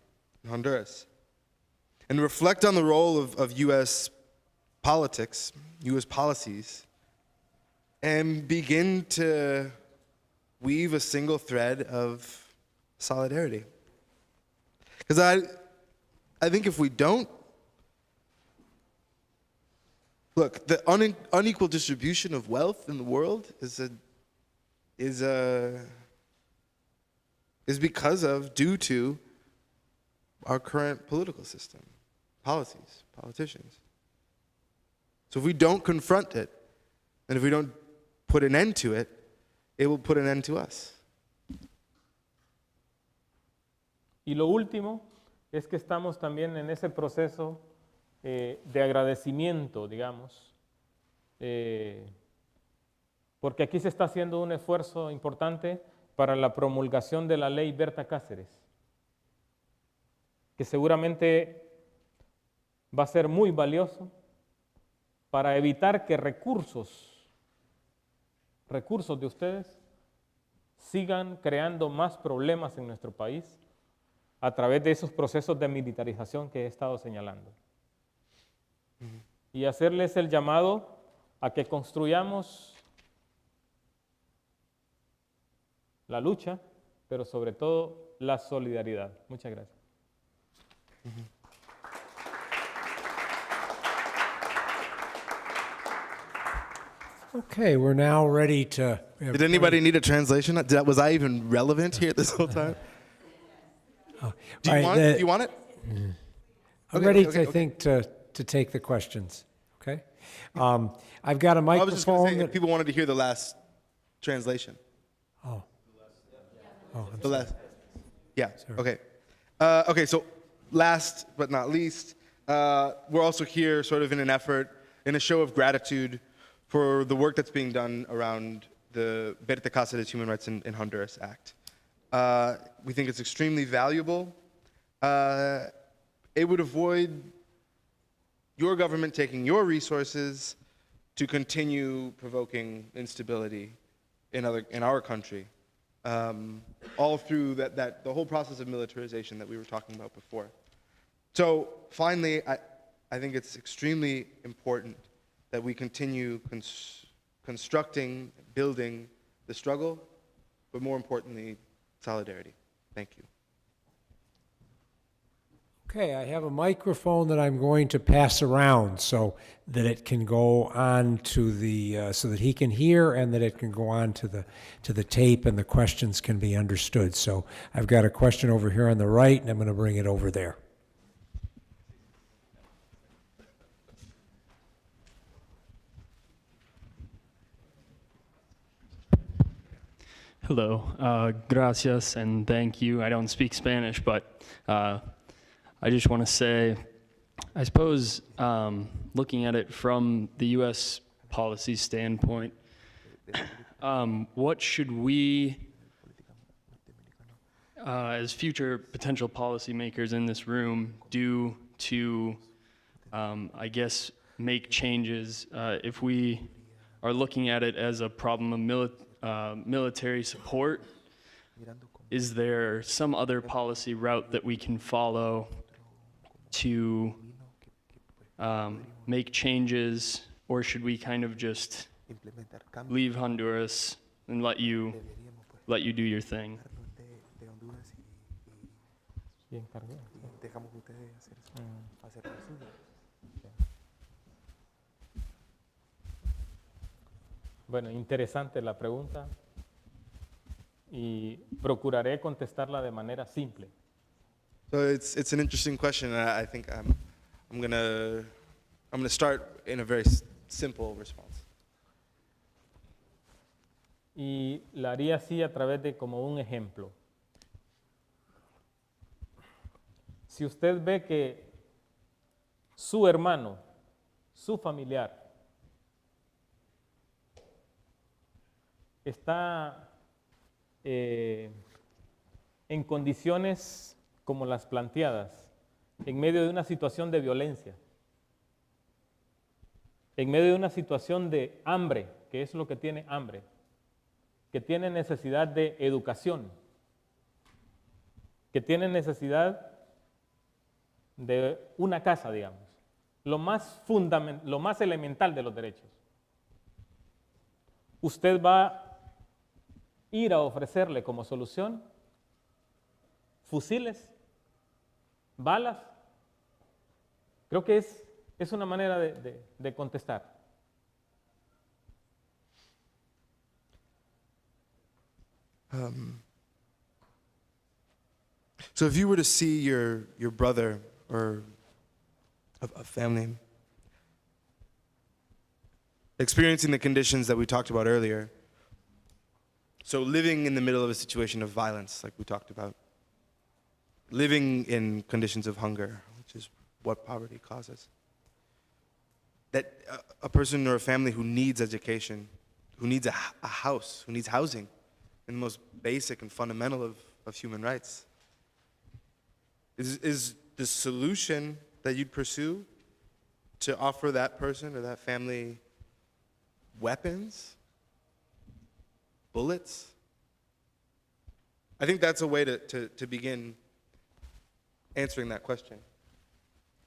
in Honduras, and reflect on the role of U.S. politics, U.S. policies, and begin to weave a single thread of solidarity. Because I think if we don't, look, the unequal distribution of wealth in the world is due to our current political system, policies, politicians. So if we don't confront it, and if we don't put an end to it, it will put an end to us. Y lo último es que estamos también en ese proceso de agradecimiento, digamos, porque aquí se está haciendo un esfuerzo importante para la promulgación de la ley Berta Cáceres, que seguramente va a ser muy valioso para evitar que recursos de ustedes sigan creando más problemas en nuestro país a través de esos procesos de militarización que he estado señalando. Y hacerles el llamado a que construyamos la lucha, pero sobre todo la solidaridad. Muchas gracias. Okay, we're now ready to. Did anybody need a translation? Was I even relevant here this whole time? Do you All right, want it? Do you want it? I'm Okay, ready, okay, I think, to take the questions. Okay? I've got a I was just going to microphone say, if that. people wanted to hear the last translation. Oh, I'm The sorry. last. Yeah. Okay. Okay. So, last but not least, we're also here, sort of in an effort, in a show of gratitude for the work that's being done around the Berta Cáceres Human Rights in Honduras Act. We think it's extremely valuable. It would avoid your government taking your resources to continue provoking instability in our country. All through the whole process of militarization that we were talking about before. So finally, I think it's extremely important that we continue constructing, building the struggle, but more importantly, solidarity. Thank you. Okay, I have a microphone that I'm going to pass around so that it can go on to the, so that he can hear and that it can go on to the tape and the questions can be understood. So I've got a question over here on the right and I'm going to bring it over there. Hello, gracias and thank you. I don't speak Spanish, but I just want to say, I suppose, looking at it from the U.S. policy standpoint, what should we, as future potential policymakers in this room, do to, I guess, make changes if we are looking at it as a problem of military support? Is there some other policy route that we can follow to make changes, or should we kind of just leave Honduras and let you do your thing? Bueno, interesante la pregunta y procuraré contestarla de manera simple. So it's an interesting question, and I think I'm gonna start in a very simple response. Y la haría así a través de como un ejemplo. Si usted ve que su hermano, su familiar, está en condiciones como las planteadas, en medio de una situación de violencia, en medio de una situación de hambre, que es lo que tiene hambre, que tiene necesidad de educación, que tiene necesidad de una casa, digamos, lo más elemental de los derechos. Usted va a ir a ofrecerle como solución fusiles, balas. Creo que es una manera de contestar. So if you were to see your brother or a family experiencing the conditions that we talked about earlier, so living in the middle of a situation of violence, like we talked about, living in conditions of hunger, which is what poverty causes, that a person or a family who needs education, who needs a house, who needs housing, and the most basic and fundamental of human rights, is the solution that you'd pursue to offer that person or that family weapons, bullets? I think that's a way to begin answering that question.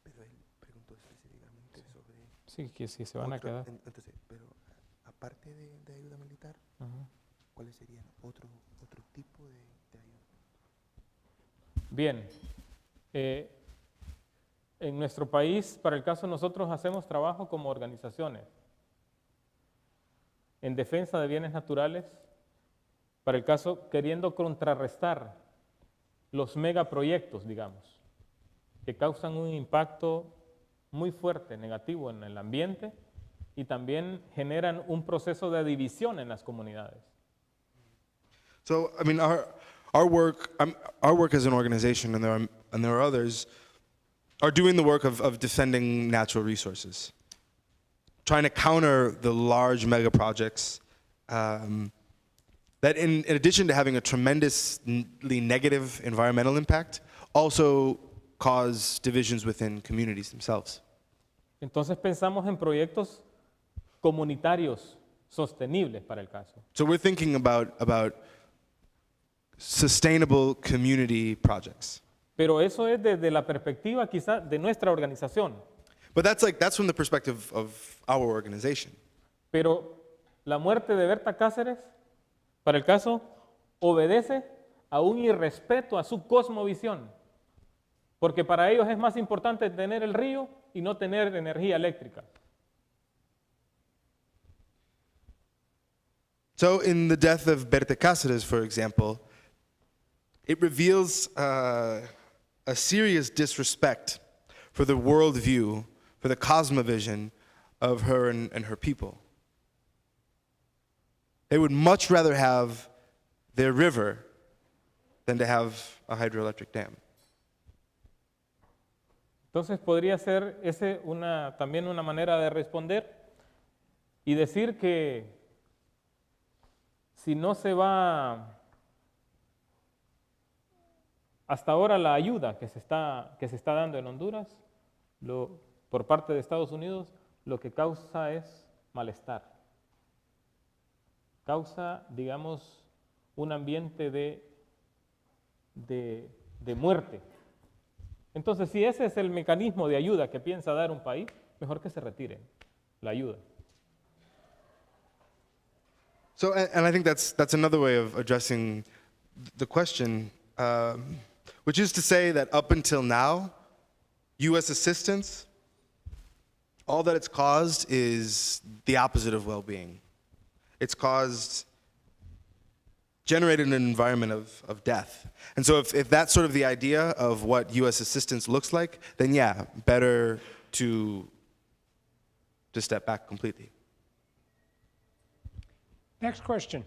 Pero él preguntó específicamente sobre Sí, que si se van a quedar. entonces, pero aparte de ayuda militar, Ujú. ¿cuáles serían otro tipo de ayuda? Bien. En nuestro país, para el caso nosotros hacemos trabajo como organizaciones en defensa de bienes naturales, para el caso queriendo contrarrestar los megaproyectos, digamos, que causan un impacto muy fuerte, negativo en el ambiente y también generan un proceso de división en las comunidades. So, I mean, our work as an organization, and there are others, are doing the work of defending natural resources, trying to counter the large mega projects that, in addition to having a tremendously negative environmental impact, also cause divisions within communities themselves. Entonces pensamos en proyectos comunitarios sostenibles para el caso. So we're thinking about sustainable community projects. Pero eso es desde la perspectiva quizá de nuestra organización. But that's from the perspective of our organization. Pero la muerte de Berta Cáceres, para el caso, obedece a un irrespeto a su cosmovisión. Porque para ellos es más importante tener el río y no tener energía eléctrica. So in the death of Berta Cáceres, for example, it reveals a serious disrespect for the worldview, for the cosmovision of her and her people. They would much rather have their river than to have a hydroelectric dam. Entonces podría ser ese también una manera de responder y decir que si no se va hasta ahora la ayuda que se está dando en Honduras por parte de Estados Unidos, lo que causa es malestar. Causa, digamos, un ambiente de muerte. Entonces, si ese es el mecanismo de ayuda que piensa dar un país, mejor que se retire la ayuda. So, and I think that's another way of addressing the question, which is to say that up until now, U.S. assistance, all that it's caused is the opposite of well-being. It's generated an environment of death. And so if that's sort of the idea of what U.S. assistance looks like, then yeah, better to step back completely. Next question.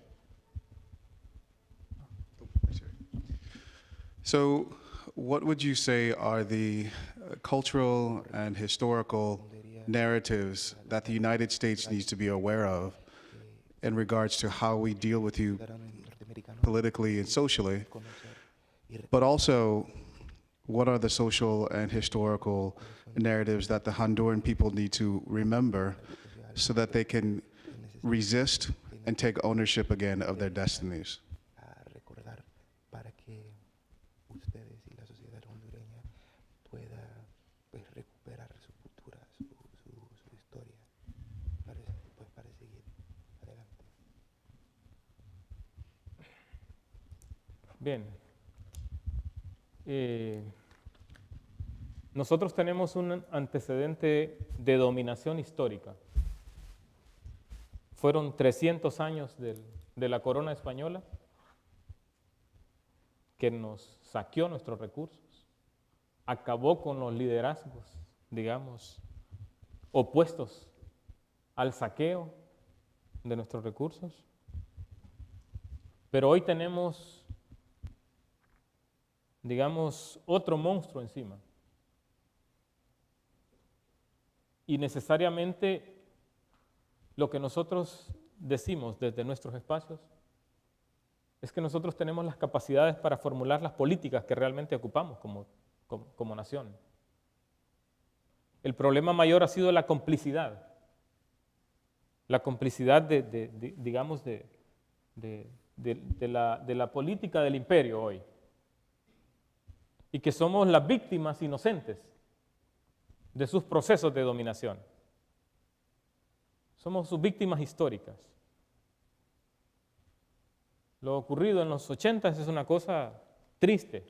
So, what would you say are the cultural and historical narratives that the United States needs to be aware of in regards to how we deal with you politically and socially, but also what are the social and historical narratives that the Honduran people need to remember so that they can resist and take ownership again of their destinies? A recordar para que ustedes y la sociedad hondureña pueda pues, recuperar su cultura, su historia, para seguir adelante. Bien. Nosotros tenemos un antecedente de dominación histórica. Fueron 300 años de la corona española que nos saqueó nuestros recursos, acabó con los liderazgos, digamos, opuestos al saqueo de nuestros recursos. Pero hoy tenemos, digamos, otro monstruo encima. Y necesariamente lo que nosotros decimos desde nuestros espacios es que nosotros tenemos las capacidades para formular las políticas que realmente ocupamos como nación. El problema mayor ha sido la complicidad. La complicidad digamos, de la política del imperio hoy. Y que somos las víctimas inocentes de sus procesos de dominación. Somos sus víctimas históricas. Lo ocurrido en los 80 es una cosa triste,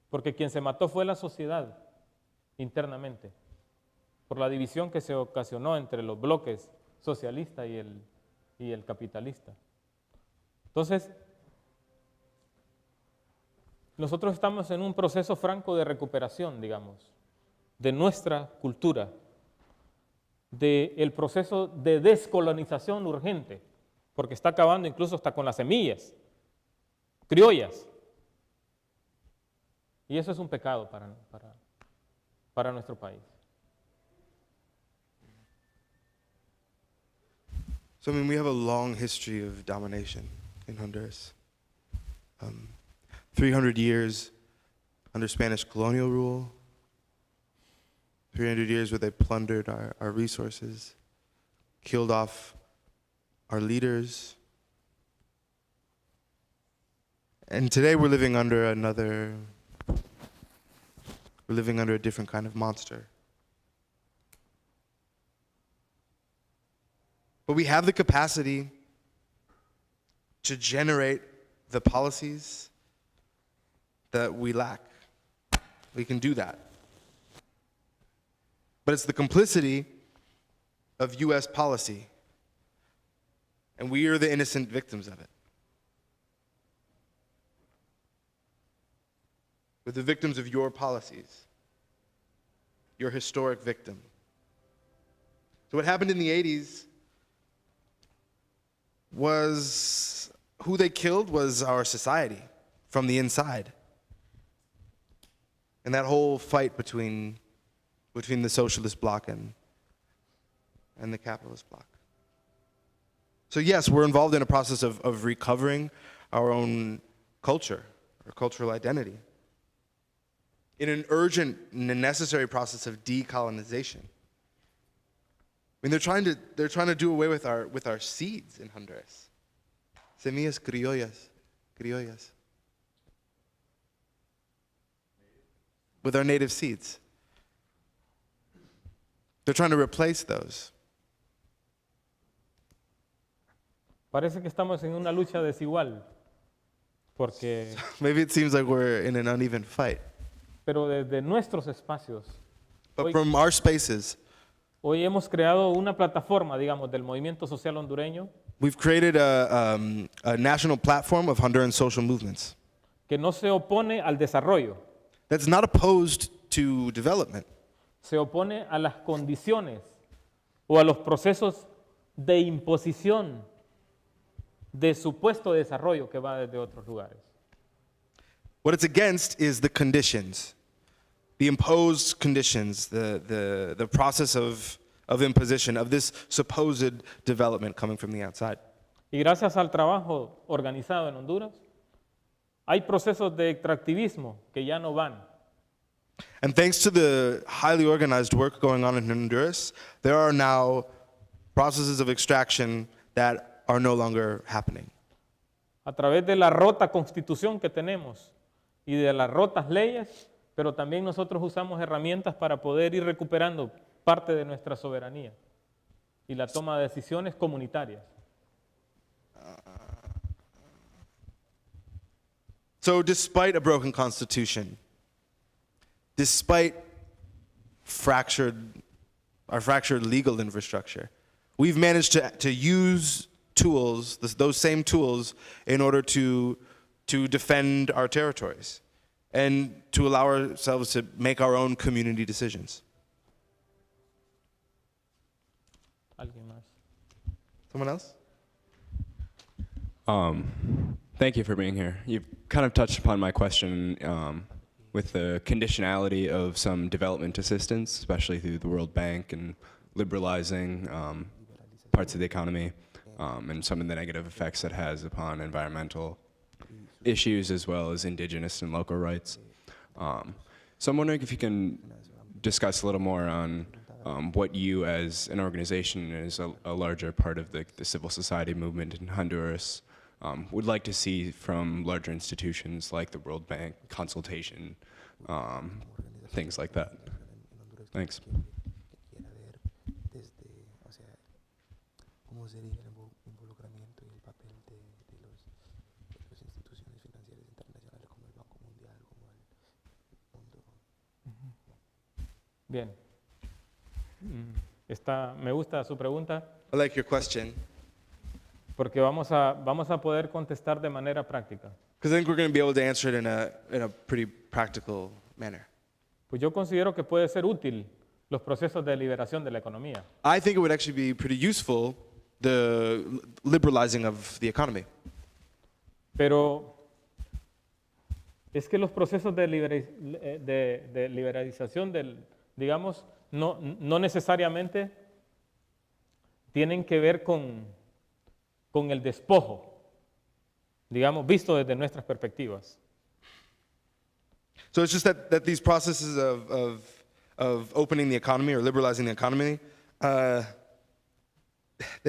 porque quien se mató fue la sociedad internamente, por la división que se ocasionó entre los bloques socialista y el capitalista. Entonces, nosotros estamos en un proceso franco de recuperación, digamos, de nuestra cultura, del proceso de descolonización urgente, porque está acabando incluso hasta con las semillas criollas. Y eso es un pecado para nuestro país. So, I mean, we have a long history of domination in Honduras. 300 years under Spanish colonial rule, 300 years where they plundered our resources, killed off our leaders. And today we're living under a different kind of monster. But we have the capacity to generate the policies that we lack. We can do that. But it's the complicity of US policy, and we are the innocent victims of it. We're the victims of your policies, your historic victim. So what happened in the 80s was, who they killed was our society from the inside. And that whole fight between the socialist bloc and the capitalist bloc. So yes, we're involved in a process of recovering our own culture, our cultural identity, in an urgent and necessary process of decolonization. I mean, they're trying to do away with our seeds in Honduras. Semillas criollas. With our native seeds. They're trying to replace those. Parece que estamos en una lucha desigual, porque, Maybe it seems like we're in an uneven fight. pero desde nuestros espacios, But Hoy- from our spaces, hoy hemos creado una plataforma, digamos, del movimiento social hondureño we've created a national platform of Honduran social movements que no se opone al desarrollo, that's not opposed to development. se opone a las condiciones o a los procesos de imposición de supuesto desarrollo que va desde otros lugares. What it's against is the conditions, the imposed conditions, the process of imposition of this supposed development coming from the outside. Y gracias al trabajo organizado en Honduras, hay procesos de extractivismo que ya no van. And thanks to the highly organized work going on in Honduras, there are now processes of extraction that are no longer happening. A través de la rota constitución que tenemos y de las rotas leyes, pero también nosotros usamos herramientas para poder ir recuperando parte de nuestra soberanía y la toma de decisiones comunitarias. So despite a broken constitution, despite our fractured legal infrastructure, we've managed to use tools, those same tools, in order to defend our territories and to allow ourselves to make our own community decisions. ¿Alguien más? Someone else? Thank you for being here. You've kind of touched upon my question with the conditionality of some development assistance, especially through the World Bank and liberalizing parts of the economy, and some of the negative effects it has upon environmental issues as well as indigenous and local rights. So I'm wondering if you can discuss a little more on what you as an organization, as a larger part of the civil society movement in Honduras, would like to see from larger institutions like the World Bank, consultation, things like that. Thanks. Quiera ver desde, o sea, cómo sería el involucramiento y el papel de las instituciones financieras internacionales como el Banco Mundial, como el mundo. Bien. Me gusta su pregunta I like your question porque vamos a poder contestar de manera práctica. because I think we're going to be able to answer it in a pretty practical manner. Pues yo considero que puede ser útil los procesos de liberación de la economía. I think it would actually be pretty useful, the liberalizing of the economy. Pero es que los procesos de liberalización digamos, no necesariamente tienen que ver con el despojo, digamos, visto desde nuestras perspectivas. So it's just that these processes of opening the economy or liberalizing the economy, they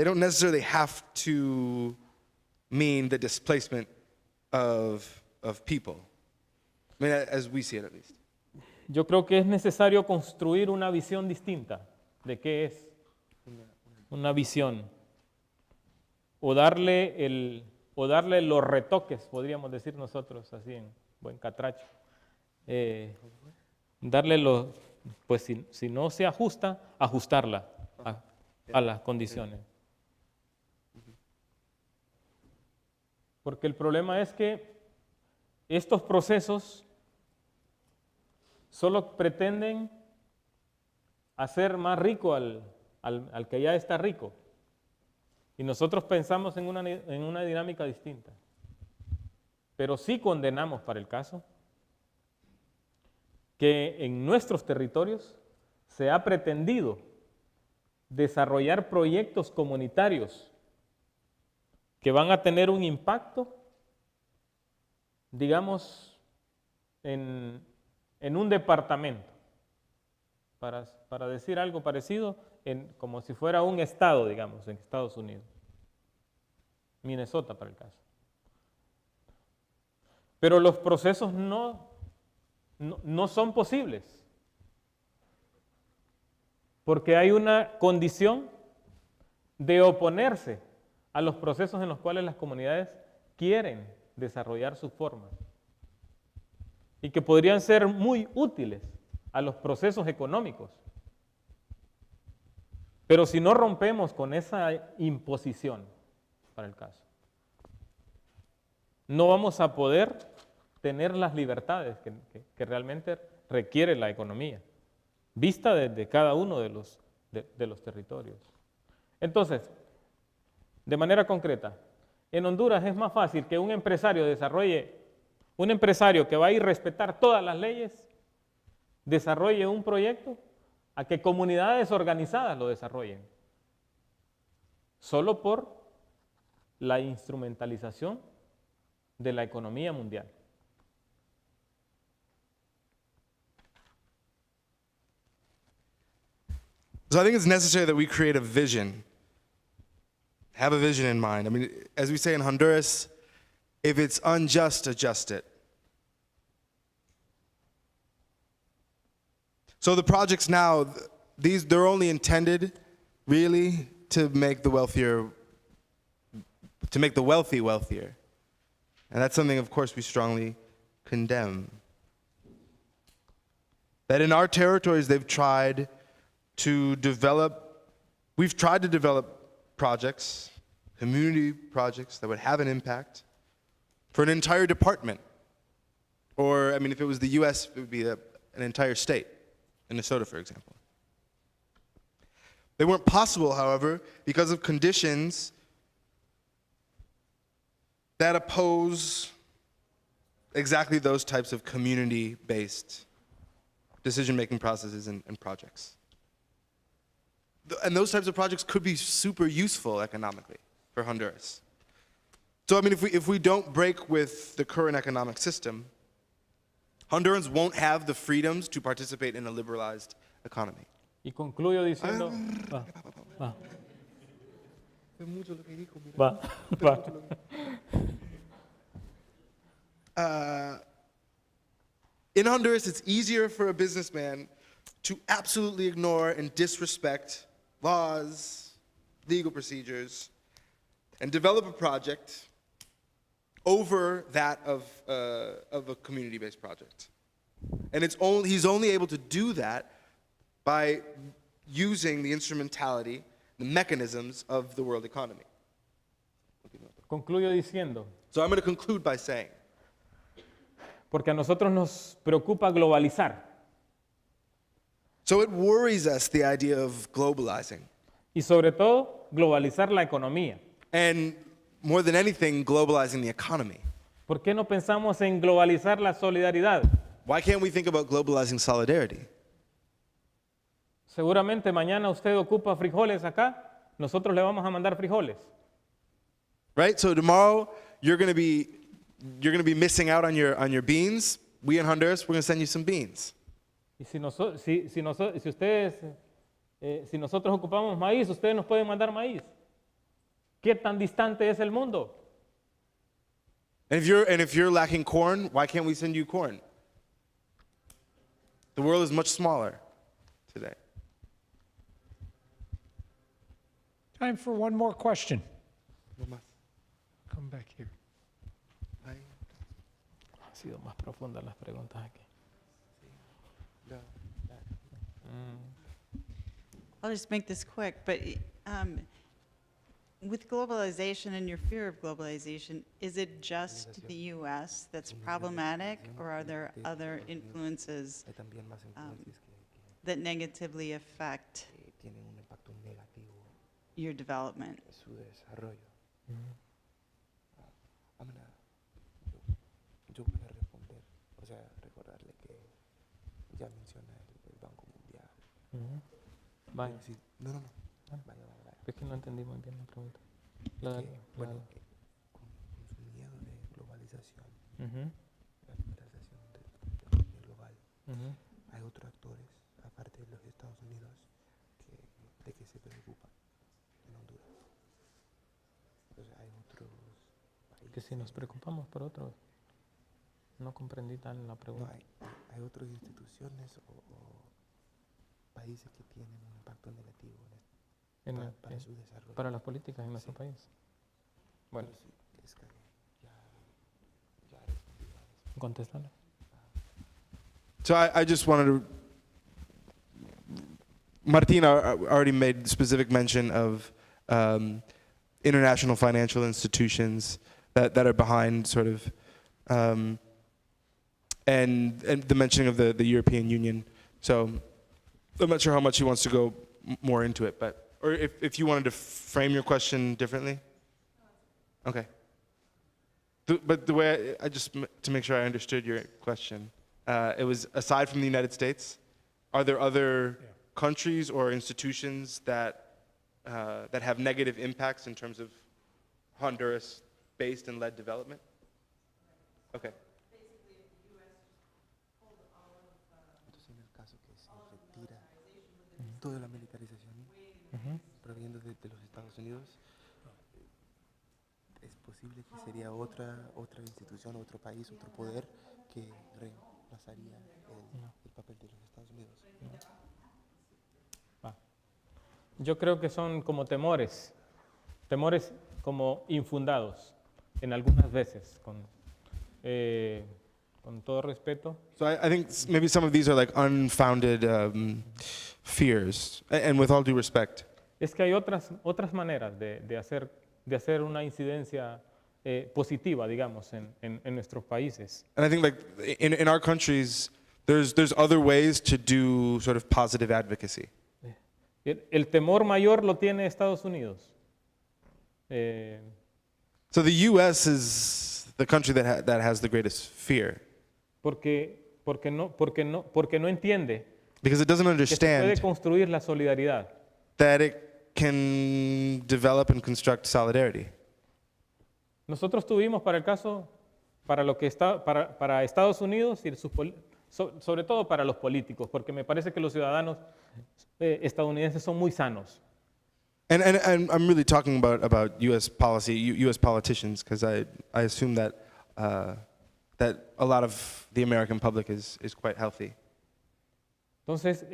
don't necessarily have to mean the displacement of people. I mean, as we see it at least. Yo creo que es necesario construir una visión distinta de qué es una visión o darle los retoques, podríamos decir nosotros así en buen catracho. Pues si no se ajusta, ajustarla a las condiciones. Porque el problema es que estos procesos solo pretenden hacer más rico al que ya está rico. Y nosotros pensamos en una dinámica distinta. Pero sí condenamos para el caso que en nuestros territorios se ha pretendido desarrollar proyectos comunitarios que van a tener un impacto, digamos, en un departamento, para decir algo parecido, como si fuera un estado, digamos, en Estados Unidos. Minnesota, para el caso. Pero los procesos no son posibles, porque hay una condición de oponerse a los procesos en los cuales las comunidades quieren desarrollar sus formas y que podrían ser muy útiles a los procesos económicos. Pero si no rompemos con esa imposición, para el caso, no vamos a poder tener las libertades que realmente requiere la economía, vista desde cada uno de los territorios. Entonces, de manera concreta, en Honduras es más fácil que un empresario que va a ir a respetar todas las leyes, desarrolle un proyecto, a que comunidades organizadas lo desarrollen, solo por la instrumentalización de la economía mundial. So I think it's necessary that we create a vision, have a vision in mind. I mean, as we say in Honduras, if it's unjust, adjust it. So the projects now, they're only intended really to make the wealthy wealthier. And that's something, of course, we strongly condemn. That in our territories, we've tried to develop projects, community projects that would have an impact for an entire department. Or, I mean, if it was the US, it would be an entire state, Minnesota, for example. They weren't possible, however, because of conditions that oppose exactly those types of community-based decision-making processes and projects. And those types of projects could be super useful economically for Honduras. So I mean, if we don't break with the current economic system, Hondurans won't have the freedoms to participate in a liberalized economy. Y concluyo diciendo... Va, va. In Honduras, it's easier for a businessman to absolutely ignore and disrespect laws, legal procedures, and develop a project over that of a community-based project. And he's only able to do that by using the instrumentality, the mechanisms of the world economy. Concluyo diciendo, So I'm going to conclude by saying, porque a nosotros nos preocupa globalizar so it worries us, the idea of globalizing, y sobre todo globalizar la economía. and more than anything, globalizing the economy. ¿Por qué no pensamos en globalizar la solidaridad? Why can't we think about globalizing solidarity? Seguramente mañana usted ocupa frijoles acá, nosotros le vamos a mandar frijoles. Right? So tomorrow you're going to be missing out on your beans. We in Honduras, we're going to send you some beans. Y si nosotros ocupamos maíz, ustedes nos pueden mandar maíz. ¿Qué tan distante es el mundo? And if you're lacking corn, why can't we send you corn? The world is much smaller today. Time for one more question. No más. Come back here. Ahí. Han sido más profundas las preguntas aquí. No. I'll just make this quick, but with globalization and your fear of globalization, is it just the U.S. that's problematic, or are there other influences Hay también más influencias that negatively affect que tienen un impacto negativo your development? en su desarrollo. I'm gonna- yo voy a responder, o sea, recordarle que ya menciona el Banco Mundial. Vaya, Sí, no, vaya. es que no entendí muy bien la pregunta. La- Que, la- bueno, con su miedo de globalización, Ujú, la liberalización de la economía global, ujú. hay otros actores, aparte de los Estados Unidos, de que se preocupan en Honduras. Entonces hay otros países. Que si nos preocupamos por otros. No comprendí tan la No, pregunta. hay otras instituciones o países que tienen un impacto negativo En para, la- para su desarrollo. para las políticas en nuestro país. Bueno, Pero sí, es que ya respondí a eso. contéstale. So I just wanted to. Martina already made specific mention of international financial institutions that are behind sort of, and the mentioning of the European Union. So I'm not sure how much he wants to go more into it, but or if you wanted to frame your question differently. Okay. But the way I just to make sure I understood your question, it was aside from the United States, are there other countries or institutions that have negative impacts in terms of Honduras-based and led development? Okay. Entonces, en el caso que se retira toda la militarización proveniendo de los Estados Unidos, es posible que sería otra institución, otro país, otro poder que reemplazaría el papel de los Estados Unidos. Yo creo que son como temores como infundados en algunas veces, con todo respeto. So I think maybe some of these are like unfounded fears, and with all due respect. Es que hay otras maneras de hacer una incidencia positiva, digamos, en nuestros países. And I think like in our countries, there's other ways to do sort of positive advocacy. El temor mayor lo tiene Estados Unidos. So the U.S. is the country that has the greatest fear Porque no entiende because it doesn't que se puede understand construir la solidaridad. that it can develop and construct solidarity. Nosotros tuvimos, para el caso para lo que está para Estados Unidos y sobre todo para los políticos, porque me parece que los ciudadanos estadounidenses son muy sanos. And I'm really talking about U.S. policy, U.S. politicians, because I assume that that a lot of the American public is quite healthy. Entonces,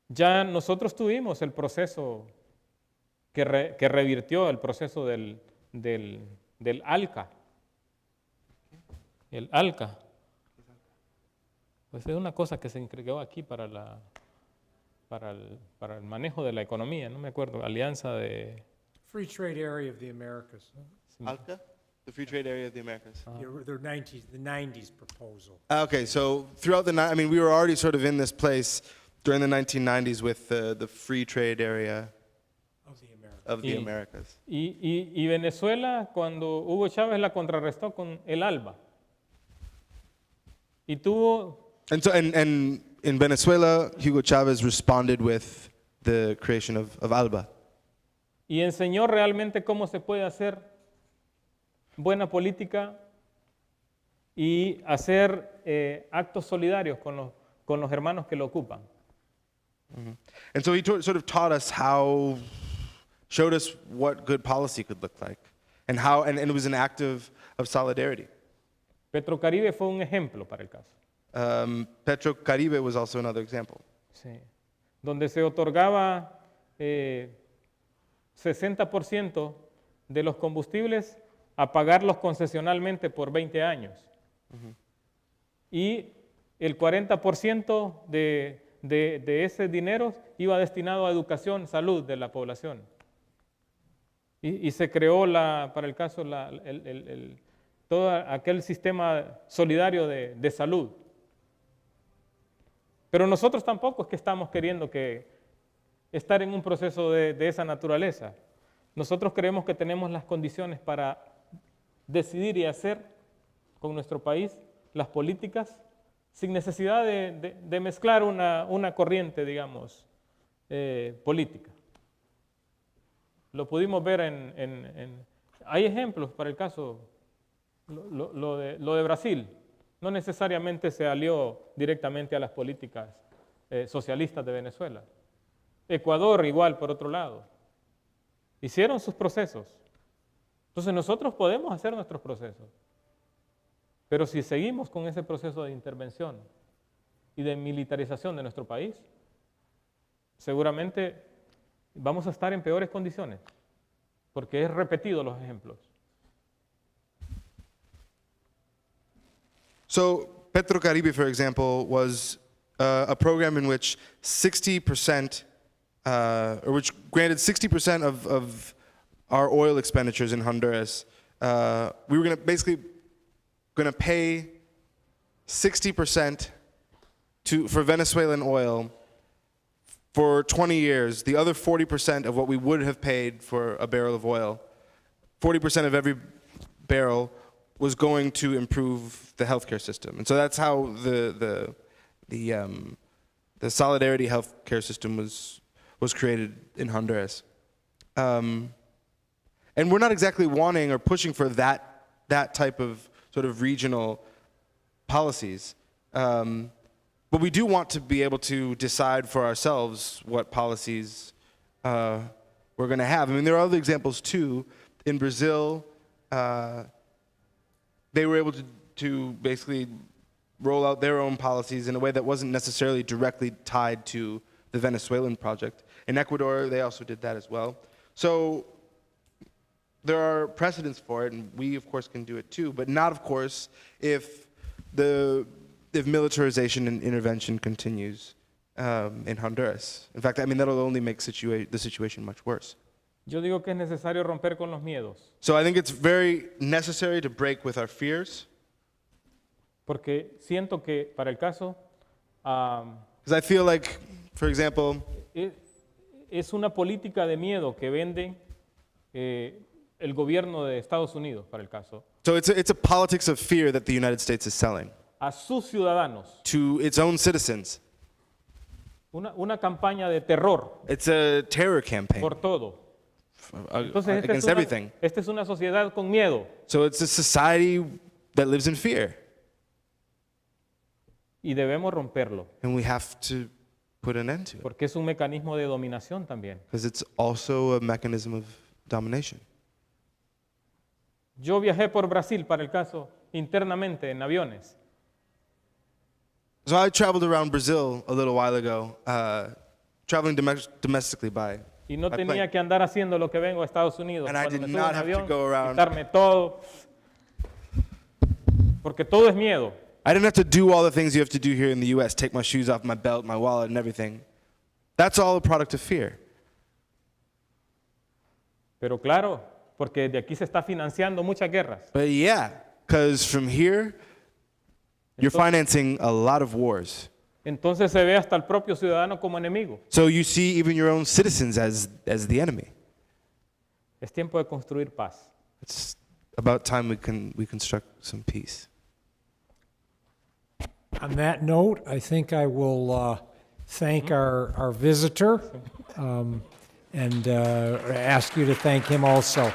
ya nosotros tuvimos el proceso que revirtió el proceso del ALCA. El ALCA. Pues es una cosa que se creó aquí para el manejo de la economía, no me acuerdo, Alianza de... Free Trade Area of the Americas, ALCA, the Free Trade Area of the Americas. the 90s proposal. Okay, so throughout I mean, we were already sort of in this place during the 1990s with the Free Trade Area of the Americas. Y Venezuela, cuando Hugo Chávez la contrarrestó con el ALBA. Y tuvo... And so, and in Venezuela, Hugo Chavez responded with the creation of ALBA. Y enseñó realmente cómo se puede hacer buena política y hacer actos solidarios con los hermanos que lo ocupan. And so he sort of taught us showed us what good policy could look like, and it was an act of solidarity. Petrocaribe fue un ejemplo para el caso. Petrocaribe was also another example. Sí. Donde se otorgaba 60% de los combustibles a pagarlos concesionalmente por 20 años. Y el 40% de ese dinero iba destinado a educación, salud de la población. Y se creó, para el caso, todo aquel sistema solidario de salud. Pero nosotros tampoco es que estamos queriendo estar en un proceso de esa naturaleza. Nosotros creemos que tenemos las condiciones para decidir y hacer con nuestro país las políticas sin necesidad de mezclar una corriente, digamos, política. Lo pudimos ver hay ejemplos para el caso, lo de Brasil. No necesariamente se alió directamente a las políticas socialistas de Venezuela. Ecuador igual, por otro lado. Hicieron sus procesos. Entonces nosotros podemos hacer nuestros procesos. Pero si seguimos con ese proceso de intervención y de militarización de nuestro país, seguramente vamos a estar en peores condiciones, porque es repetido los ejemplos. So Petrocaribe, for example, was a program in which 60%, or which granted 60% of our oil expenditures in Honduras. We were going to pay 60% for Venezuelan oil for 20 years. The other 40% of what we would have paid for a barrel of oil, 40% of every barrel was going to improve the healthcare system. And so that's how the solidarity healthcare system was created in Honduras. And we're not exactly wanting or pushing for that type of sort of regional policies. But we do want to be able to decide for ourselves what policies we're going to have. I mean, there are other examples too. In Brazil, they were able to basically roll out their own policies in a way that wasn't necessarily directly tied to the Venezuelan project. In Ecuador, they also did that as well. So there are precedents for it, and we, of course, can do it too, but not, of course, if militarization and intervention continues in Honduras. In fact, I mean, that'll only make the situation much worse. Yo digo que es necesario romper con los miedos, So I think it's very necessary to break with our fears, porque siento que para el caso because I feel like, for example, es una política de miedo que vende el gobierno de Estados Unidos, para el caso, so it's a politics of fear that the United States is selling a sus ciudadanos. to its own citizens. Una campaña de terror It's a terror campaign por todo. Entonces, against everything. esta es una sociedad con miedo So it's a society that lives in fear, y debemos romperlo, and we have to put an end to it porque es un mecanismo de dominación también. because it's also a mechanism of domination. Yo viajé por Brasil, para el caso, internamente en aviones. So I traveled around Brazil a little while ago, traveling domestically by Y no by tenía plane. que andar haciendo lo que vengo a Estados Unidos. And I Cuando did me subo not en have to avión, go around. quitarme todo. Porque todo es miedo. I didn't have to do all the things you have to do here in the U.S. Take my shoes off, my belt, my wallet, and everything. That's all a product of fear. Pero claro, porque de aquí se está financiando muchas guerras. But yeah, because from here, you're financing a lot of wars. Entonces se ve hasta el propio ciudadano como enemigo. So you see even your own citizens as the enemy. Es tiempo de construir paz. It's about time we construct some peace. On that note, I think I will thank our visitor and ask you to thank him also.